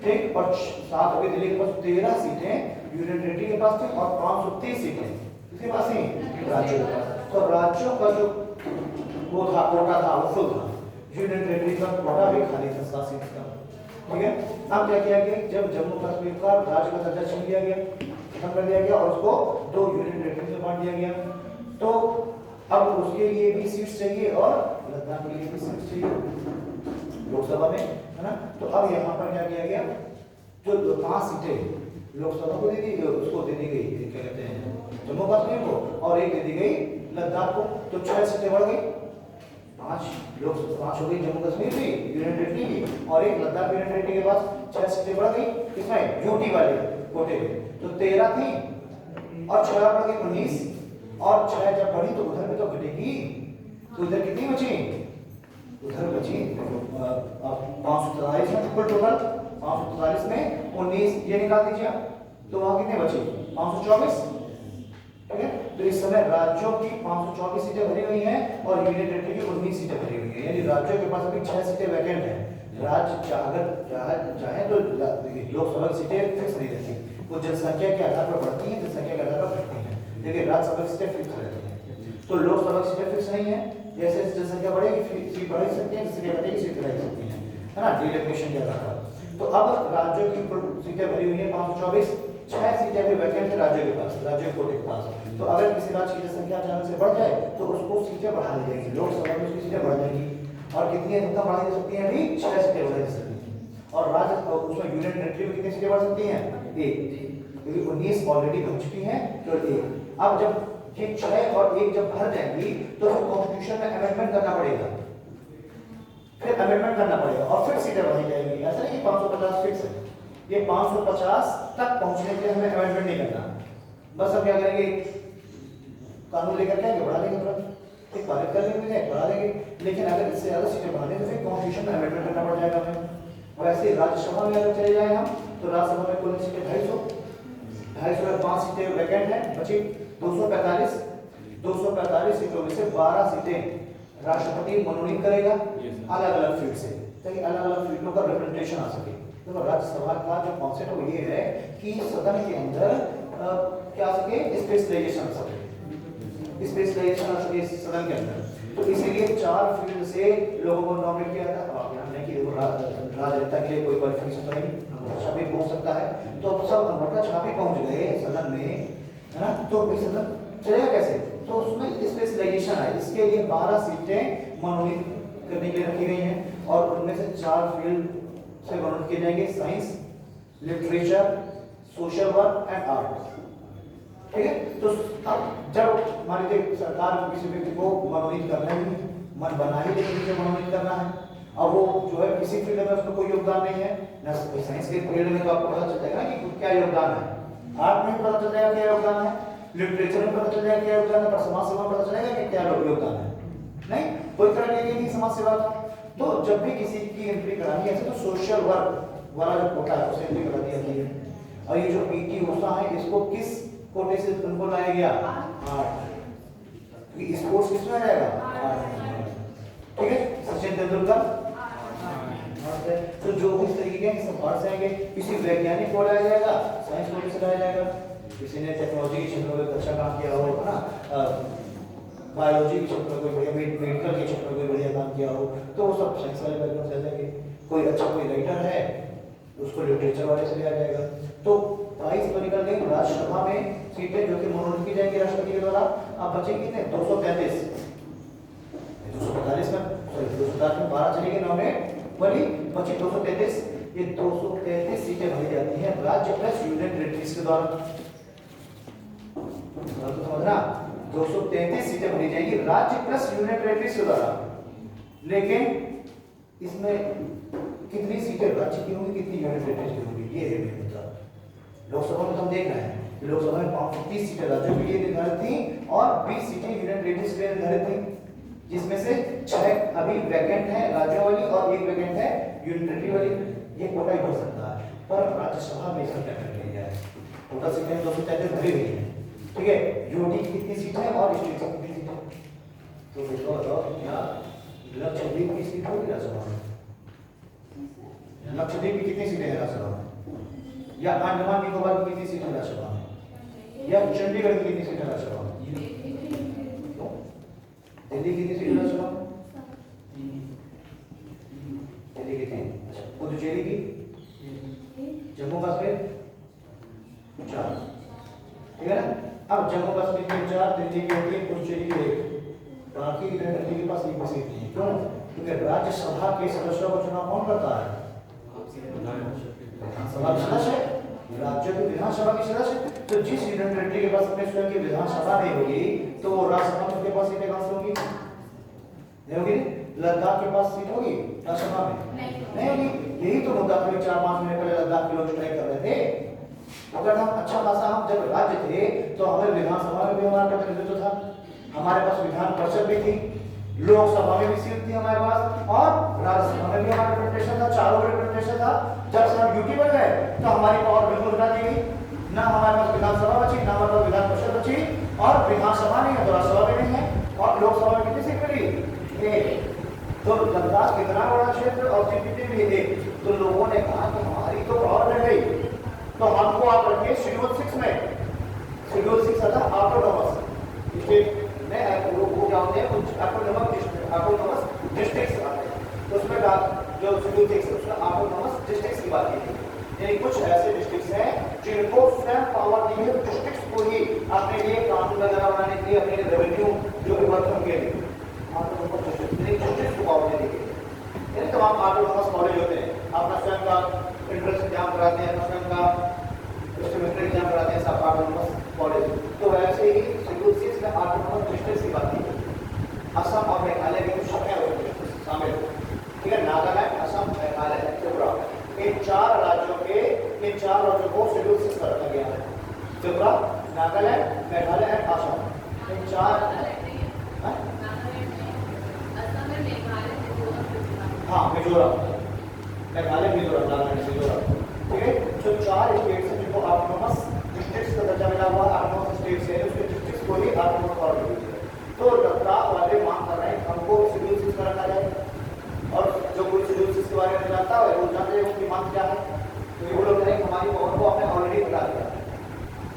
ठीक, और 7 हो गई दिल्ली के पास। 13 सीटें यूनियन टेरिटरी के पास थी और 530 सीटें किसके पास थी? राज्यों के पास। तो राज्यों का जो वो था कोटा था वो फुल था, यूनियन टेरिटरी का कोटा भी खाली था 7 सीट का। ठीक है, अब क्या किया गया, जब जम्मू कश्मीर का राज्य का दर्जा छीन लिया गया, खत्म कर दिया गया और उसको 2 यूनियन टेरिटरी में बांट दिया गया, तो अब उसके लिए भी सीट्स चाहिए और लद्दाख के लिए भी सीट्स चाहिए लोकसभा में, है ना? तो अब यहाँ पर क्या किया गया, जो 5 सीटें लोकसभा को दे दी, उसको दे दी गई, क्या कहते हैं, जम्मू कश्मीर को, और एक दे दी गई लद्दाख को। तो 6 सीटें बढ़ गई, 5 हो गई जम्मू कश्मीर की यूनियन टेरिटरी की और एक लद्दाख यूनियन टेरिटरी के पास 6 सीटें बढ़ गई। किसमें? यूटी वाले कोटे में। तो 13 थी और 6 बढ़ गई 19, और 6 जब बढ़ी तो उधर में तो घटेगी, तो उधर कितनी बची? उधर बची 543 में, कुल टोटल 543 में 19 ये निकाल दीजिए आप, तो वहां कितने बचे? 524। ठीक है, तो इस समय राज्यों की 524 सीटें भरी हुई हैं और यूनियन टेरिटरी की 19 सीटें भरी हुई हैं, यानी राज्यों के पास अभी 6 सीटें वैकेंट हैं। राज्य अगर चाहे तो लोकसभा की सीटें फिक्स नहीं रहती, वो जनसंख्या के आधार पर बढ़ती हैं, जनसंख्या के आधार पर घटती हैं, लेकिन राज्यसभा की सीटें फिक्स रहती हैं। तो लोकसभा की सीटें फिक्स नहीं है, जैसे जनसंख्या बढ़ेगी सीट बढ़ सकती है, जनसंख्या घटेगी सीट घट सकती है, है ना, डिलिमिटेशन के आधार पर। तो अब राज्यों की कुल सीटें भरी हुई हैं 524, 6 सीटें भी वैकेंट है राज्यों के पास, राज्यों कोटे के पास। तो अगर किसी राज्य की जनसंख्या अचानक से बढ़ जाए तो उसको सीटें बढ़ा दी जाएगी, लोकसभा में उसकी सीटें बढ़ जाएगी, और कितनी अधिकतम बढ़ाई जा सकती हैं? अभी 6 सीटें बढ़ाई जा सकती हैं, और राज्य उसमें यूनियन टेरिटरी में कितनी सीटें बढ़ सकती हैं? 1, क्योंकि 19 ऑलरेडी बन चुकी हैं, तो 1। अब जब ये 6 और 1 जब भर जाएंगी तो फिर कॉन्स्टिट्यूशन में अमेंडमेंट करना पड़ेगा, फिर अमेंडमेंट करना पड़ेगा और फिर सीटें बढ़ाई जाएंगी। ऐसा नहीं कि 550 फिक्स है, ये 550 तक पहुंचने के लिए हमें अमेंडमेंट नहीं करना, बस हम क्या करेंगे, कानून लेकर के आएंगे, बढ़ा देंगे तुरंत, एक पारित कर लेंगे, बढ़ा देंगे। लेकिन अगर इससे ज़्यादा सीटें बढ़ा दें तो फिर कॉन्स्टिट्यूशन में अमेंडमेंट करना पड़ जाएगा हमें। वैसे राज्यसभा में अगर चले जाए हम तो राज्यसभा में कुल सीटें 250 में 5 सीटें वैकेंट हैं, बची 245 सीटों में से 12 सीटें राष्ट्रपति मनोनीत करेगा अलग अलग फील्ड से, ताकि अलग अलग फील्डों का रिप्रेजेंटेशन आ सके। तो राज्यसभा का जो कॉन्सेप्ट है वो ये है कि सदन के अंदर क्या सके स्पेशलाइजेशन आ सके, स्पेशलाइजेशन आ सके सदन के अंदर। तो इसीलिए 4 फील्ड से लोगों को नॉमिनेट किया था। अब यहाँ नहीं कि राजनेता के लिए कोई क्वालिफिकेशन तो नहीं, अच्छा भी पहुंच सकता है। तो अब सब अमृता छापी पहुंच गए सदन में, है ना, तो सदन चलेगा कैसे? तो उसमें स्पेशलाइजेशन है, इसके लिए 12 सीटें मनोनीत करने के लिए रखी गई हैं और उनमें से 4 फील्ड से मनोनीत किए जाएंगे, science, literature, social work and art. ठीक है, तो अब जब मान लीजिए सरकार किसी व्यक्ति को मनोनीत करना ही मन बना ही लेकिन मुझे मनोनीत करना है, अब वो जो है किसी फील्ड में उसका कोई योगदान नहीं है ना, साइंस के फील्ड में तो आपको पता चल जाएगा कि क्या योगदान है, आर्ट में पता चल जाएगा क्या योगदान है, लिटरेचर में पता चल जाएगा क्या योगदान है, पर समाज सेवा में पता चलेगा कि क्या योगदान है, नहीं कोई तरह की नहीं समाज सेवा का। तो जब भी किसी की एंट्री करानी है तो सोशल वर्क वाला जो कोटा है उसे एंट्री करा दिया गया है। और ये जो पीटी उषा है इसको किस कोटे से उनको लाया गया? आर्ट। स्पोर्ट्स किसमें आ जाएगा? ठीक है, सचिन तेंदुलकर। तो जो इस तरीके के सब आर्ट से आएंगे। किसी वैज्ञानिक को लाया जाएगा, साइंस कोटे से लाया जाएगा। किसी ने टेक्नोलॉजी के क्षेत्र में अच्छा काम किया हो, है ना, बायोलॉजी के क्षेत्र में कोई बढ़िया, मेडिकल के क्षेत्र में कोई बढ़िया काम किया हो तो वो सब साइंस वाले बैकग्राउंड से जाएंगे। कोई अच्छा कोई राइटर है उसको लिटरेचर वाले से लिया जाएगा। तो 22 तो निकल गई। राज्यसभा में सीटें जो कि मनोनीत की जाएंगी राष्ट्रपति के द्वारा। अब बचे कितने? 243 245 में 250 में 12 चली गई नॉमिनेट वाली, बची 233। ये 233 सीटें भरी जाती हैं राज्य प्लस यूनियन टेरिटरीज के द्वारा। तो समझना, 233 सीटें भरी जाएंगी राज्य प्लस यूनियन टेरिटरीज के द्वारा। लेकिन इसमें कितनी सीटें राज्य की होंगी, कितनी यूनियन टेरिटरीज की होंगी, ये है मेरा मुद्दा। लोकसभा में तो हम देख रहे हैं कि लोकसभा में 530 सीटें राज्यों के लिए निर्धारित थी और 20 सीटें यूनियन टेरिटरीज के लिए निर्धारित थी, जिसमें से 6 अभी वैकेंट है राज्यों वाली और 1 वैकेंट है यूनियन टेरिटरी वाली। ये कोटा ही बढ़ सकता है, पर राज्यसभा में इसका क्या कर लिया है? टोटल सीटें 233 भरी हुई है। ठीक है, यूटी की कितनी सीट है और स्टेट की कितनी सीट है? तो देखो यहाँ लक्षद्वीप की सीट होगी राज्यसभा में, लक्षद्वीप की कितनी सीटें हैं राज्यसभा में, या अंडमान निकोबार की कितनी सीटें राज्यसभा में, या चंडीगढ़ की कितनी सीटें राज्यसभा में, दिल्ली की कितनी सीटें राज्यसभा में, दिल्ली की 3, अच्छा पुदुचेरी की, जम्मू कश्मीर 4, ठीक है ना। अब जम्मू कश्मीर की 4, दिल्ली की 3, पुदुचेरी की 1, बाकी दिल्ली के पास 1 सीट नहीं है। क्यों? क्योंकि राज्यसभा के सदस्यों का चुनाव कौन करता है? विधानसभा के सदस्य, राज्य की विधानसभा के सदस्य। तो जिस यूनियन टेरिटरी के पास अपने स्वयं की विधानसभा नहीं होगी तो वो राज्यसभा में उसके पास सीटें कहां से होगी? नहीं होगी। लद्दाख के पास सीट होगी राज्यसभा में? नहीं होगी। यही तो मुद्दा था। 4-5 महीने पहले लद्दाख के लोग स्ट्राइक कर रहे थे। अगर हम अच्छा खासा हम जब राज्य थे तो हमें विधानसभा में भी हमारा प्रतिनिधित्व था, हमारे पास विधान परिषद भी थी, लोकसभा में भी सीट थी हमारे पास, और राज्यसभा में भी हमारा रिप्रेजेंटेशन था, चारों रिप्रेजेंटेशन था। जब से हम यूटी बन गए तो हमारी पावर बिल्कुल हटा दी गई। ना हमारे पास विधानसभा बची, ना हमारे पास विधान परिषद बची, और विधानसभा नहीं है तो राज्यसभा भी नहीं है। और लोकसभा में कितनी सीट मिली? 1। तो लद्दाख कितना बड़ा क्षेत्र और सीट भी 1। तो लोगों ने कहा कि हमारी तो पावर बढ़ गई, तो हमको आप रखिए शेड्यूल 6 में। शेड्यूल 6 था ऑटोनॉमस स्टेट में, वो क्या होते हैं ऑटोनॉमस डिस्ट्रिक्ट्स आते हैं। तो उसमें जो शेड्यूल 6 है उसमें ऑटोनॉमस डिस्ट्रिक्ट्स की बात की थी, यानी कुछ ऐसे डिस्ट्रिक्ट्स हैं जिनको स्वयं पावर दी है डिस्ट्रिक्ट्स को ही अपने लिए कानून वगैरह बनाने के लिए, अपने रेवेन्यू जो भी वर्क के लिए ऑटोनॉमस डिस्ट्रिक्ट्स को पावर दे दी गई। यानी तमाम ऑटोनॉमस कॉलेज होते हैं, अपना स्वयं का एंट्रेंस एग्जाम कराते हैं, अपना स्वयं का एस्टिमेटरी एग्जाम कराते हैं, सब ऑटोनॉमस कॉलेज। तो वैसे ही शेड्यूल 6 में ऑटोनॉमस डिस्ट्रिक्ट्स की बात की गई। असम और मेघालय के कुछ शामिल हैं, ठीक है। नागालैंड, असम, मेघालय, त्रिपुरा, इन 4 राज्यों को शेड्यूल 6 पर रखा गया है। त्रिपुरा, नागालैंड, मेघालय एंड असम, इन 4 हाँ मिजोरम, मेघालय मिजोरम, नागालैंड मिजोरम, ठीक है। जो 4 स्टेट्स हैं जिनको ऑटोनोमस डिस्ट्रिक्ट्स का दर्जा मिला हुआ, ऑटोनोमस स्टेट्स है उसके डिस्ट्रिक्ट्स को ही ऑटोनोमस अथॉरिटी है। तो लद्दाख वाले मांग कर रहे हैं हमको शेड्यूल 6 में रखा जाए, और जो कोई शेड्यूल 6 के बारे में जानता है वो जानते हैं उनकी मांग क्या है। तो ये लोग कहें हमारी मांग को आपने ऑलरेडी बता दिया,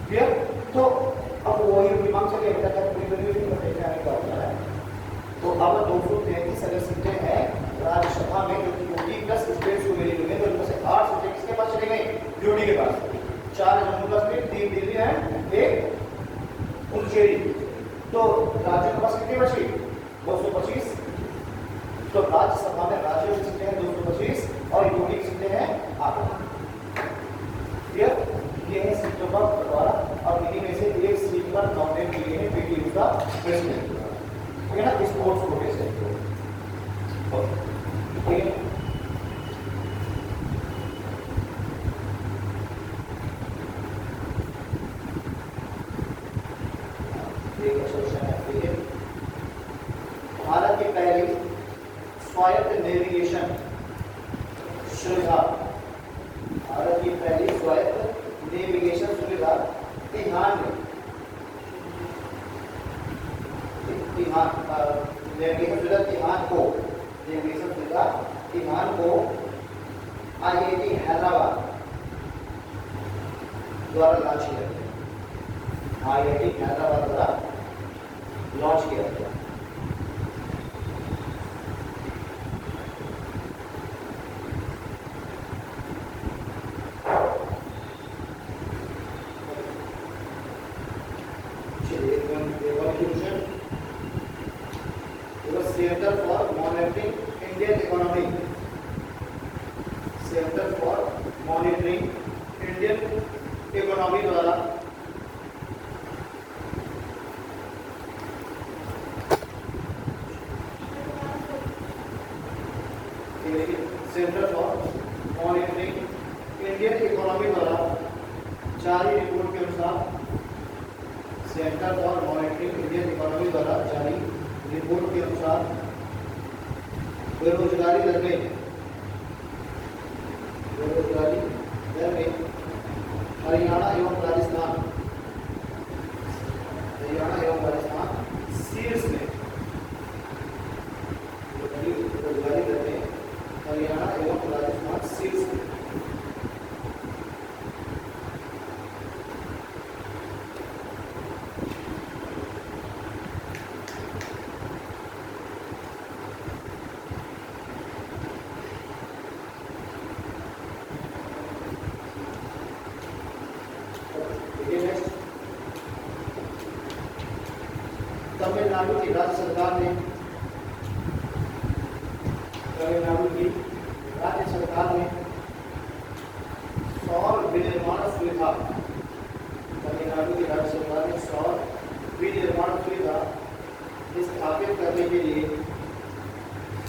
क्लियर। तो अब वही उनकी मांग से क्या क्या क्या होता है। तो अब 233 अगर सीटें हैं राज्यसभा में जो कि 40+ स्टेट्स को मिली हुई है, तो इनमें से 8 सीटें किसके पास चली गई, यूडी के पास। 4 जम्मू कश्मीर, 3 दिल्ली है, 1 पुडुचेरी। तो राज्यों के पास कितनी बची, 225। तो राज्यसभा में राज्यों की सीटें हैं 225 और यूडी की सीटें हैं 8। क्लियर, ये है सीटों का बंटवारा, और इन्हीं में से एक सीट पर नॉमिनेट किए गए हैं पीटी उषा प्रेसिडेंट, ठीक है ना, स्पोर्ट्स कोटे से, ठीक है। भारत की पहली स्वायत्त नेविगेशन सुविधा, भारत की पहली स्वायत्त नेविगेशन सुविधा तिहान में, नेविगेशन सुविधा तिहान को, नेविगेशन सुविधा तिहान को IIT हैदराबाद द्वारा लॉन्च किया गया, IIT हैदराबाद द्वारा लॉन्च किया गया। Centre for monitoring Indian economy, centre for monitoring Indian economy द्वारा centre for monitoring Indian economy द्वारा जारी रिपोर्ट के अनुसार, centre for monitoring Indian economy द्वारा जारी रिपोर्ट के अनुसार बेरोजगारी दर में, बेरोजगारी दर में हरियाणा एवं राजस्थान, हरियाणा एवं राजस्थान शीर्ष में, बेरोजगारी दर में हरियाणा एवं राजस्थान शीर्ष में। तमिलनाडु की राज्य सरकार ने, तमिलनाडु की राज्य सरकार ने सौर विनिर्माण सुविधा, तमिलनाडु की राज्य सरकार ने सौर विनिर्माण सुविधा स्थापित करने के लिए,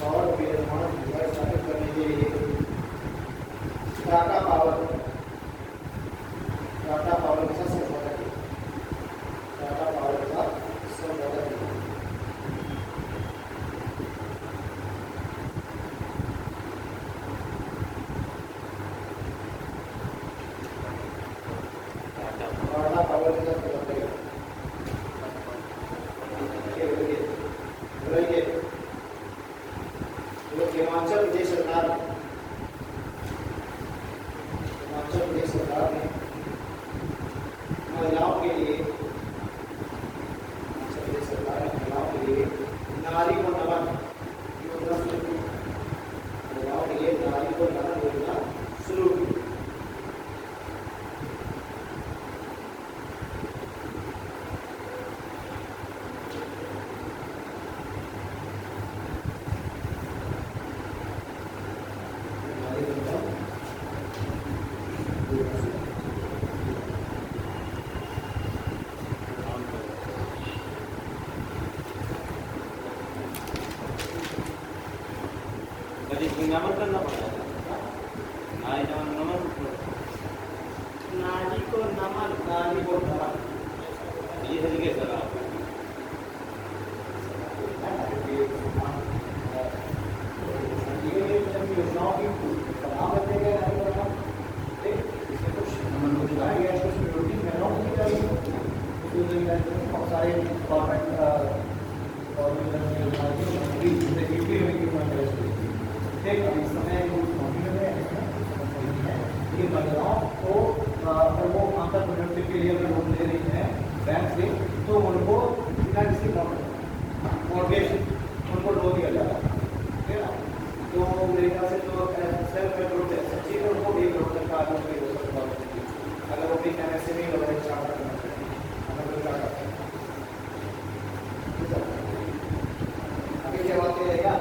सौर विनिर्माण सुविधा स्थापित करने के लिए टाटा पावर, टाटा पावर के साथ समझौता किया, टाटा पावर के साथ समझौता किया। टाटा पावर के साथ समझौता किया। हिमाचल प्रदेश सरकार, हिमाचल प्रदेश सरकार ने महिलाओं के लिए, हिमाचल प्रदेश सरकार ने महिलाओं के लिए नारी को नमन योजना शुरू की, महिलाओं के लिए नारी को नमन योजना शुरू की। नमन करना पड़ता है, नमन नारी को नमन, नारी को नमन, ये तरीके सर आप ये योजनाओं की बनाम रखने के नहीं करना, ठीक, इसमें कुछ योजनाएं या कुछ प्रायोरिटी पहलों की जाएगी, बहुत सारे गवर्नमेंट ठीक, अभी इस समय ये महिलाओं को अगर वो एंटरप्रेन्योरशिप के लिए अगर लोन ले रही हैं बैंक से, तो उनको बिना किसी मॉर्गेज उनको लोन दिया जाता है, ठीक है ना। तो मेरे ख्याल से जो सेल्फ हेल्प ग्रुप है सच्ची में उनको 1 करोड़ तक का लोन मिल सकता है अगर वो भी एमएसएमई वगैरह स्टार्ट करना चाहते हैं, अगर वो क्या करते हैं। अभी क्या बात रहेगा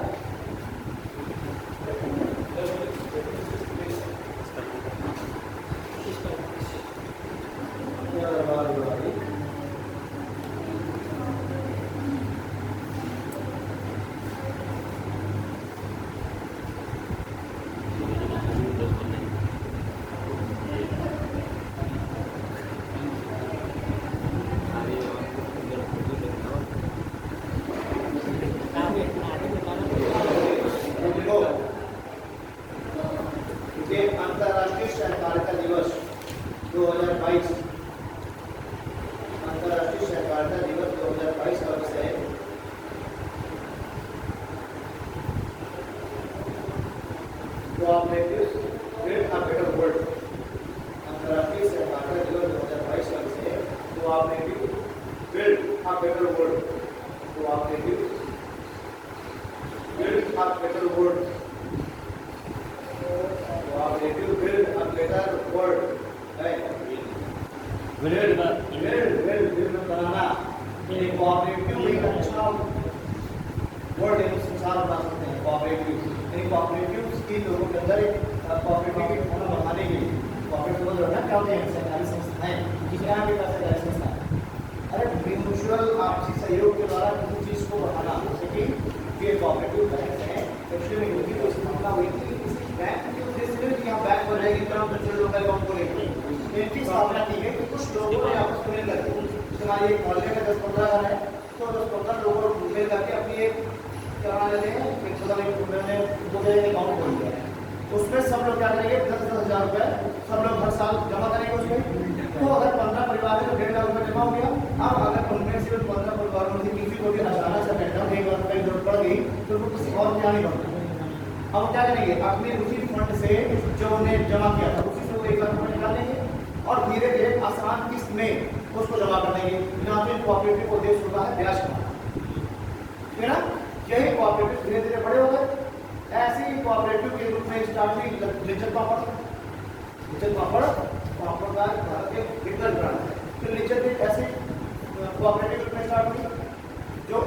अंतर्राष्ट्रीय सहकारिता दिवस 2022, अंतर्राष्ट्रीय सहकारिता दिवस 2022 का विषय है cooperatives build a better world. अंतर्राष्ट्रीय सहकारिता दिवस 2022 का विषय है cooperative build a better world, cooperative build a better world, cooperative build a better world, right? build बनाना, एक cooperative एक अच्छा वर्ड है संसार बना सकते हैं cooperative, यानी cooperative की लोगों के अंदर एक cooperative की भावना बढ़ाने के लिए cooperative बोल रहे हैं ना, क्या होते हैं सरकारी संस्थाएं, जिसके यहाँ भी सरकारी संस्थाएं, अरे म्यूचुअल आपसी सहयोग के द्वारा किसी चीज को बढ़ाना, जैसे कि ये cooperative बैंक है, एक्चुअली में उनकी कोई स्थापना हुई थी बैंक के उद्देश्य में कि यहाँ बैंक पर रहेगी तरह दूसरे लोग अकाउंट खोलेंगे, इनकी स्थापना की गई कि कुछ लोगों ने आपस में मिल करके, हमारे एक मोहल्ले में 10-15 घर है, तो 10-15 लोगों मिल करके अपनी एक कराना लेते हैं, एक छोटा एक अकाउंट खोल दिया है, उसमें सब लोग क्या करेंगे 10-10 हज़ार रुपये सब लोग हर साल जमा करेंगे उसमें। तो अगर 15 परिवार है तो 1.5 लाख रुपये जमा हो गया। अब अगर उनमें से 15 परिवारों में से किसी को भी अचानक से मैडम 1 लाख रुपये जरूरत पड़ गई तो वो किसी और क्या नहीं बनता, अब क्या करेंगे अपने उसी फंड से जो उन्हें जमा किया था उसी से वो 1 लाख रुपये निकाल लेंगे और धीरे धीरे आसान किस्त में उसको जमा कर देंगे। यहाँ पे कोऑपरेटिव को उद्देश्य होता है ब्याज कमाना, ठीक है ना। यही कोऑपरेटिव धीरे धीरे बड़े हो गए। ऐसे ही कोऑपरेटिव के रूप में स्टार्ट हुई लिज्जत पापड़ का भारत के विकल्प ब्रांड है। फिर लिज्जत भी ऐसे कोऑपरेटिव रूप में स्टार्ट हुई, जो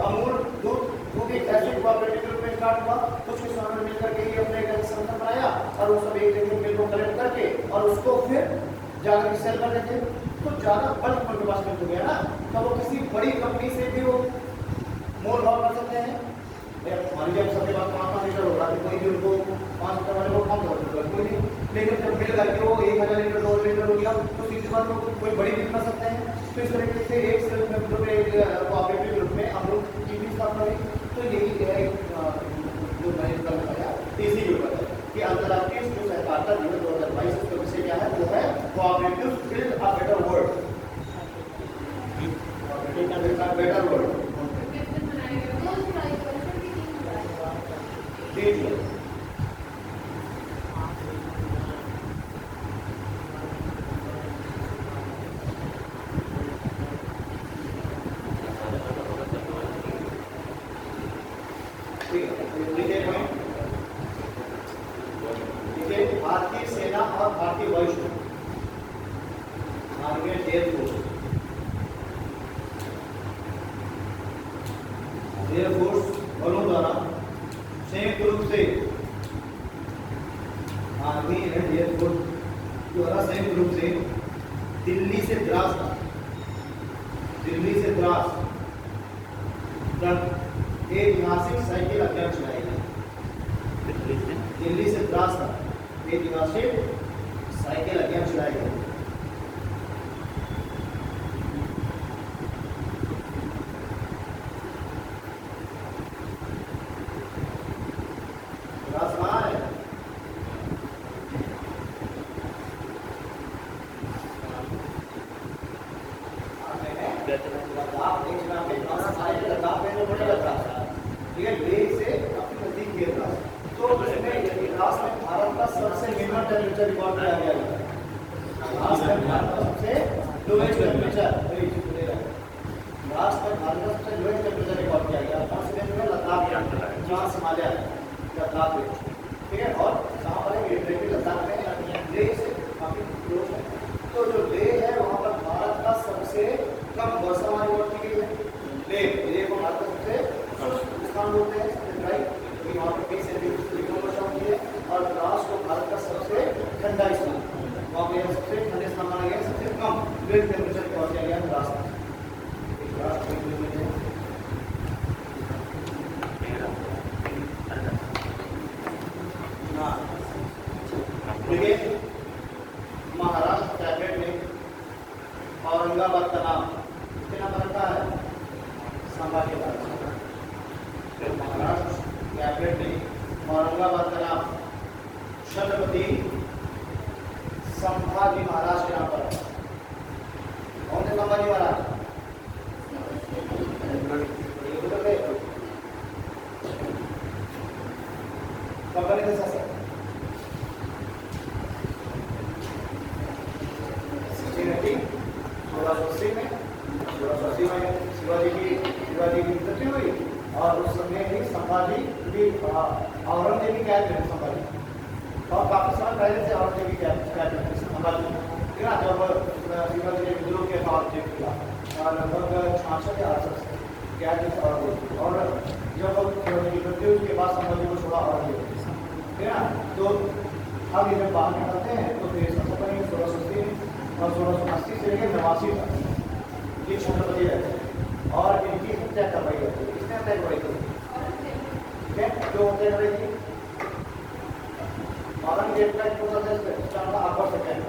अमूल दूध एक ऐसे कोऑपरेटिव रूप में स्टार्ट हुआ। कुछ किसानों ने मिलकर के ही अपने एक संगठन बनाया और वो सब एक जगह मिल को कलेक्ट करके और उसको फिर जाकर सेल कर देते। तो ज्यादा बल्क उनके पास मिल गया ना, तो वो किसी बड़ी कंपनी से भी वो मोल भाव कर सकते हैं। मान लीजिए सबके पास 5 लीटर हो रहा है, कोई भी उनको 5 लीटर वाले को कम कर कोई नहीं, लेकिन जब मिल करके वो 1000 लीटर 2 लीटर हो गया तो सीधी बात को कोई बड़ी भी कर सकते हैं। तो इस तरीके से एक self help group cooperative group में हम लोग की भी स्थापना हुई। तो यही है जो मैंने कल बताया तीसरी ग्रुप है कि अंतर्राष्ट्रीय जो सहकारिता दिवस 2022 का विषय क्या है, वो है cooperative build a better world, better world. भारतीय सेना और भारतीय वायुसेना एयरफोर्स बलों द्वारा संयुक्त रूप से आर्मी एंड एयरफोर्स द्वारा संयुक्त रूप से दिल्ली से द्रास तक ऐतिहासिक साइकिल अभियान चलाया गया। दिल्ली से द्रास तक ऐतिहासिक साइकिल अभियान चलाया गया। द्रास कहाँ है? ठीक है, लेह से काफी नजदीक है द्रास। तो इसमें द्रास में भारत का सबसे मिनिमम टेम्परेचर रिकॉर्ड किया गया है। द्रास में भारत का सबसे लोएस्ट टेम्परेचर, द्रास में भारत का सबसे लोएस्ट टेम्परेचर रिकॉर्ड किया गया। कौन से देश में? लद्दाख, जहाँ हिमालय लद्दाख में, ठीक है। और कहाँ पर है? ये लद्दाख में, लेह से काफी क्लोज है। तो जो लेह है वहाँ पर भारत का सबसे कम वर्षा रिकॉर्ड की गई है। लेह को भारत का सबसे शुष्क स्थान बोलते हैं, राइट, क्योंकि वहाँ पर 20 सेंटीमीटर वर्षा होती है। और द्रास को भारत का सबसे ठंडा स्थान, वहाँ पे सबसे ठंडे स्थान माना गया, सबसे कम लोएस्ट टेम्परेचर रिकॉर्ड किया गया द्रास में। देखिए, महाराष्ट्र कैबिनेट ने औरंगाबाद का नाम कितना रखा है? संभाजी महाराज। महाराष्ट्र कैबिनेट ने औरंगाबाद का नाम छत्रपति संभाजी महाराज के नाम पर रखा। कौन थे संभाजी महाराज? कब बने थे शासक? 1680 में शिवाजी की मृत्यु हुई। और उस समय ही संभाजी भी औरंगजेब की कैद में संभाजी, और काफी समय पहले से औरंगजेब की कैद में संभाजी, ठीक है। जब शिवाजी ने विद्रोह के बाद लगभग 66 या 68 कैद में, और जब शिवाजी की मृत्यु के बाद संभाजी को छोड़ा औरंगजेब, ठीक है। तो अब ये जब बाहर निकलते हैं तो फिर सबसे पहले 1680 और 1680 से लेकर 89 तक ये छत्रपति रहते हैं, और इनकी हत्या करवाई जाती है। किसने हत्या करवाई थी? ठीक है, जो हत्या करवाई थी? औरंगजेब का एक अकबर सेकंड,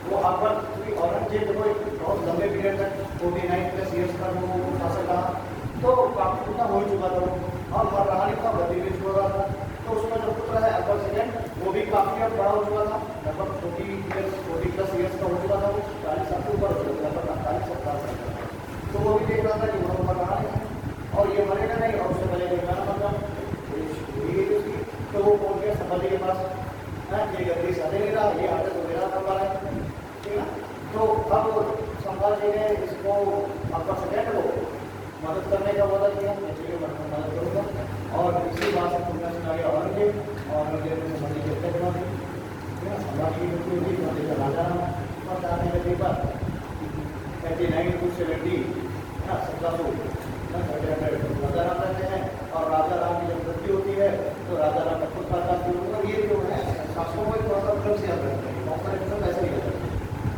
वो अकबर, क्योंकि औरंगजेब को बहुत लंबे पीरियड तक 49+ ईयर्स तक वो शासक रहा, तो काफी उतना हो चुका था और मर रहा नहीं था, गद्दी भी हो रहा था। तो उसका जो पुत्र है अकबर सेकंड, वो भी काफी अब बड़ा हो चुका था, लगभग 40+ ईयर्स का हो चुका था, वो 40 साल से ऊपर हो चुका था, लगभग 48-47 साल का। तो वो भी देख रहा था कि वो मर रहा नहीं और ये मरेगा नहीं, और उससे पहले मैं मर जाऊँ, तो वो पहुंच गया संभाजी के पास, ये गद्दी साधे नहीं रहा, ये आदत तो मेरा करवा रहा है, ठीक है। तो अब संभाजी ने इसको अकबर सेकंड को मदद करने का वादा किया, मदद करूँगा। और इसी बात से पुनः सुना गया औरंगजेब, और औरंगजेब ने संभाजी की हत्या करवा दी, ठीक है। संभाजी की मृत्यु हुई, संभाजी का राजा नाम और जाने के बाद 39 to 70 ना 1700 राजा राम रहते हैं। और राजा राम की जब मृत्यु होती है तो राजा राम का खुद का और ये जो है शासकों में थोड़ा सा मतलब से याद रखते हैं, बहुत सारे मतलब ऐसे ही रहते हैं।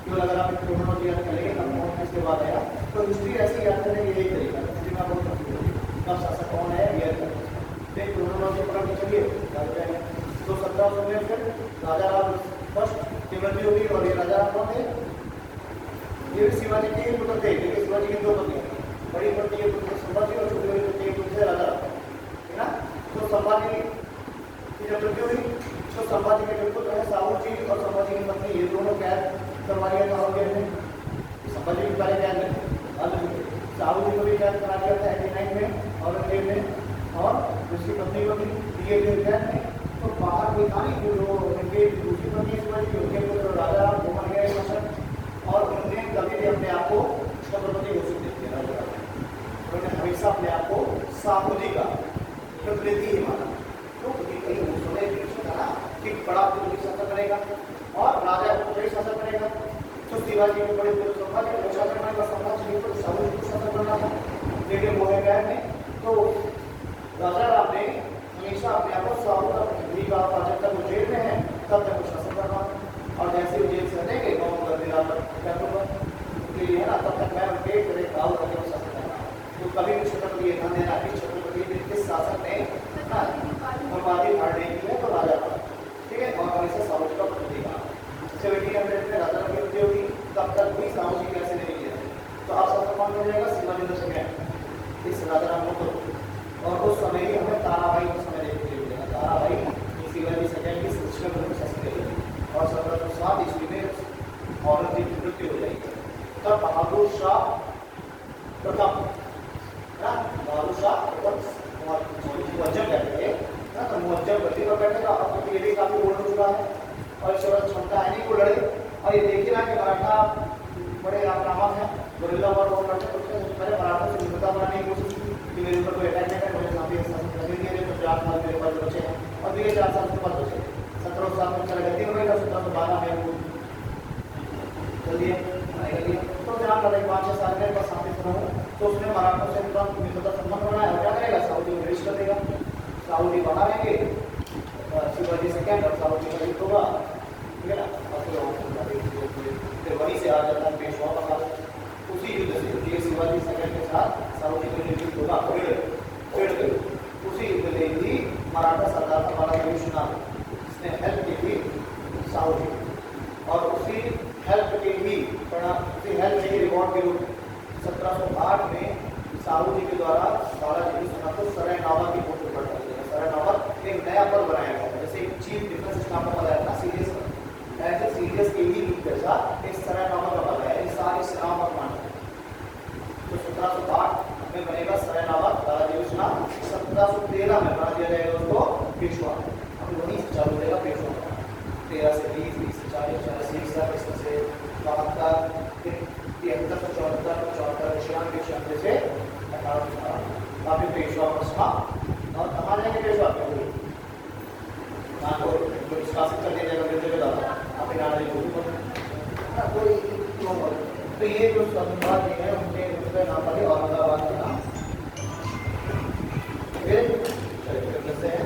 क्यों अगर आप क्रोनोलॉजी याद करेंगे कब कौन किसके बाद आया, तो हिस्ट्री ऐसे याद करने के यही तरीका है। हिस्ट्री में बहुत कंफ्यूज होगी, कब शासक कौन है ये करते क्रोनोलॉजी पढ़ के चलिए जाते हैं। तो 1700 में फिर राजा राम फर्स्ट की मृत्यु होगी, और ये राजा राम कौन थे? ये शिवाजी के पुत्र थे, लेकिन शिवाजी के 2 पत्नी, बड़ी पत्नी के पुत्र संभाजी और छोटी वाली पत्नी के पुत्र राजा राम, है ना। तो संभाजी की जब मृत्यु हुई तो संभाजी के जो पुत्र है साहू जी और संभाजी की पत्नी, ये दोनों कैद करवा लिया था औरंगजेब ने। संभाजी के पहले कैद में साहू जी को भी कैद करा दिया था 89 में औरंगजेब ने, और उसकी पत्नी को भी दिए थे कैद में। तो बाहर कोई था नहीं, जो उनके दूसरी पत्नी शिवाजी की, उनके पुत्र राजा राम वो मर गए, और उन्होंने कभी भी अपने आप को छत्रपति घोषित नहीं किया, उन्होंने हमेशा अपने आप को साहू जी का प्रतिनिधि ही माना। तो कहीं उन्होंने कहा कि बड़ा पुत्र शासन करेगा और राजा पुत्र शासन करेगा, तो शिवाजी को बड़े पुत्र संभाजी को शासन करेगा, संभाजी को साहू जी को शासन करना था, लेकिन वो है गैर में। तो राजा राम ने हमेशा अपने आप को साहू का प्रतिनिधि का, जब तक वो जेल में है तब तक वो शासन करना, और जैसे वो जेल से हटेंगे तो ये है ना, तब तक मैं उनके बड़े भाव करके शासन करना। तो कभी भी छत्रपति ये ध्यान देना कि छत्रपति किस शासक ने बर्बादी फाड़ने की है, तो राजा था, ठीक है। और हमेशा साहू जी का प्रतिनिधि कहा। 1700 में राजा की मृत्यु होगी, तब तक भी साहू जी कैसे नहीं किया, तो आप शासक कौन हो जाएगा? शिवाजी सेकंड, इस राजा राम को। और उस समय ही हमें ताराबाई का समय देखने को मिलेगा। ताराबाई शिवाजी सेकंड की सृष्टि में शासन करेगी, और 1707 ईस्वी में औरंगजेब की मृत्यु हो जाएगी। तब बहादुर शाह प्रथम, बहादुर शाह प्रथम मुअज्जम कहते हैं ना, तो मुअज्जम गद्दी पर बैठेगा। अब तो ये भी काफी ओल्ड हो चुका है और इस वक्त क्षमता है नहीं को लड़े। और ये देखिए ना कि मराठा बड़े आक्रामक हैं, गुरिल्ला वॉर वो करते तो उसने पहले मराठा से विभिन्नता बनाने की कोशिश की कि मेरे ऊपर कोई अटैक नहीं करे, मुझे सामने लगे दिए तो 4 साल मेरे पास बचे हैं और मेरे 4 साल के पास बचे। 17 साल में चला गद्दी में बैठा, 1712 में वो जल्दी तो जहाँ लड़ाई 5-6 साल मेरे पास सामने सुना हूँ, तो उसने मराठों से मित्रता संबंध बनाया। क्या करेगा? सऊदी को रिलीज कर देगा, सऊदी बना लेंगे, शिवाजी सेकंड और सऊदी का युद्ध होगा, ठीक है ना। और फिर वहीं से आ जाता है पेशवा का काल। उसी युद्ध से ये शिवाजी सेकंड के साथ सऊदी का युद्ध होगा, फिर उसी युद्ध में ही मराठा सरदार का बड़ा युद्ध इसने हेल्प की थी सऊदी, और उसी हेल्प के ही रिकॉर्ड के रूप 1708 में सऊदी के द्वारा बालाजी को सराय नवा की पोस्ट पर डाल दिया। सराय नवा एक नया पद बनाया गया, जैसे एक चीफ डिफेंस स्टाफ का पद है ना सीडीएस, ऐसे सीडीएस के ही जैसा एक सराय नवा का पद है। ये सारे सेनाओं का मान है। तो 1708 में बनेगा सराय नवा बालाजी का नाम। 1713 में बना दिया जाएगा उसको पेशवा। अब वहीं से चालू रहेगा पेशवा 13 से 20, 20 से 40, 40 से 60, 60 से 72, 73 से 74, 74 से 96 से 18 काफी पेशवा प्रश्न। और कहाँ जाएंगे पेशवा पे हुई नागौर जो शासित कर दिया जाएगा विरुद्ध के द्वारा आप नारायण तो ये जो संवाद है उनके नाम पर औरंगाबाद के नाम फिर हैं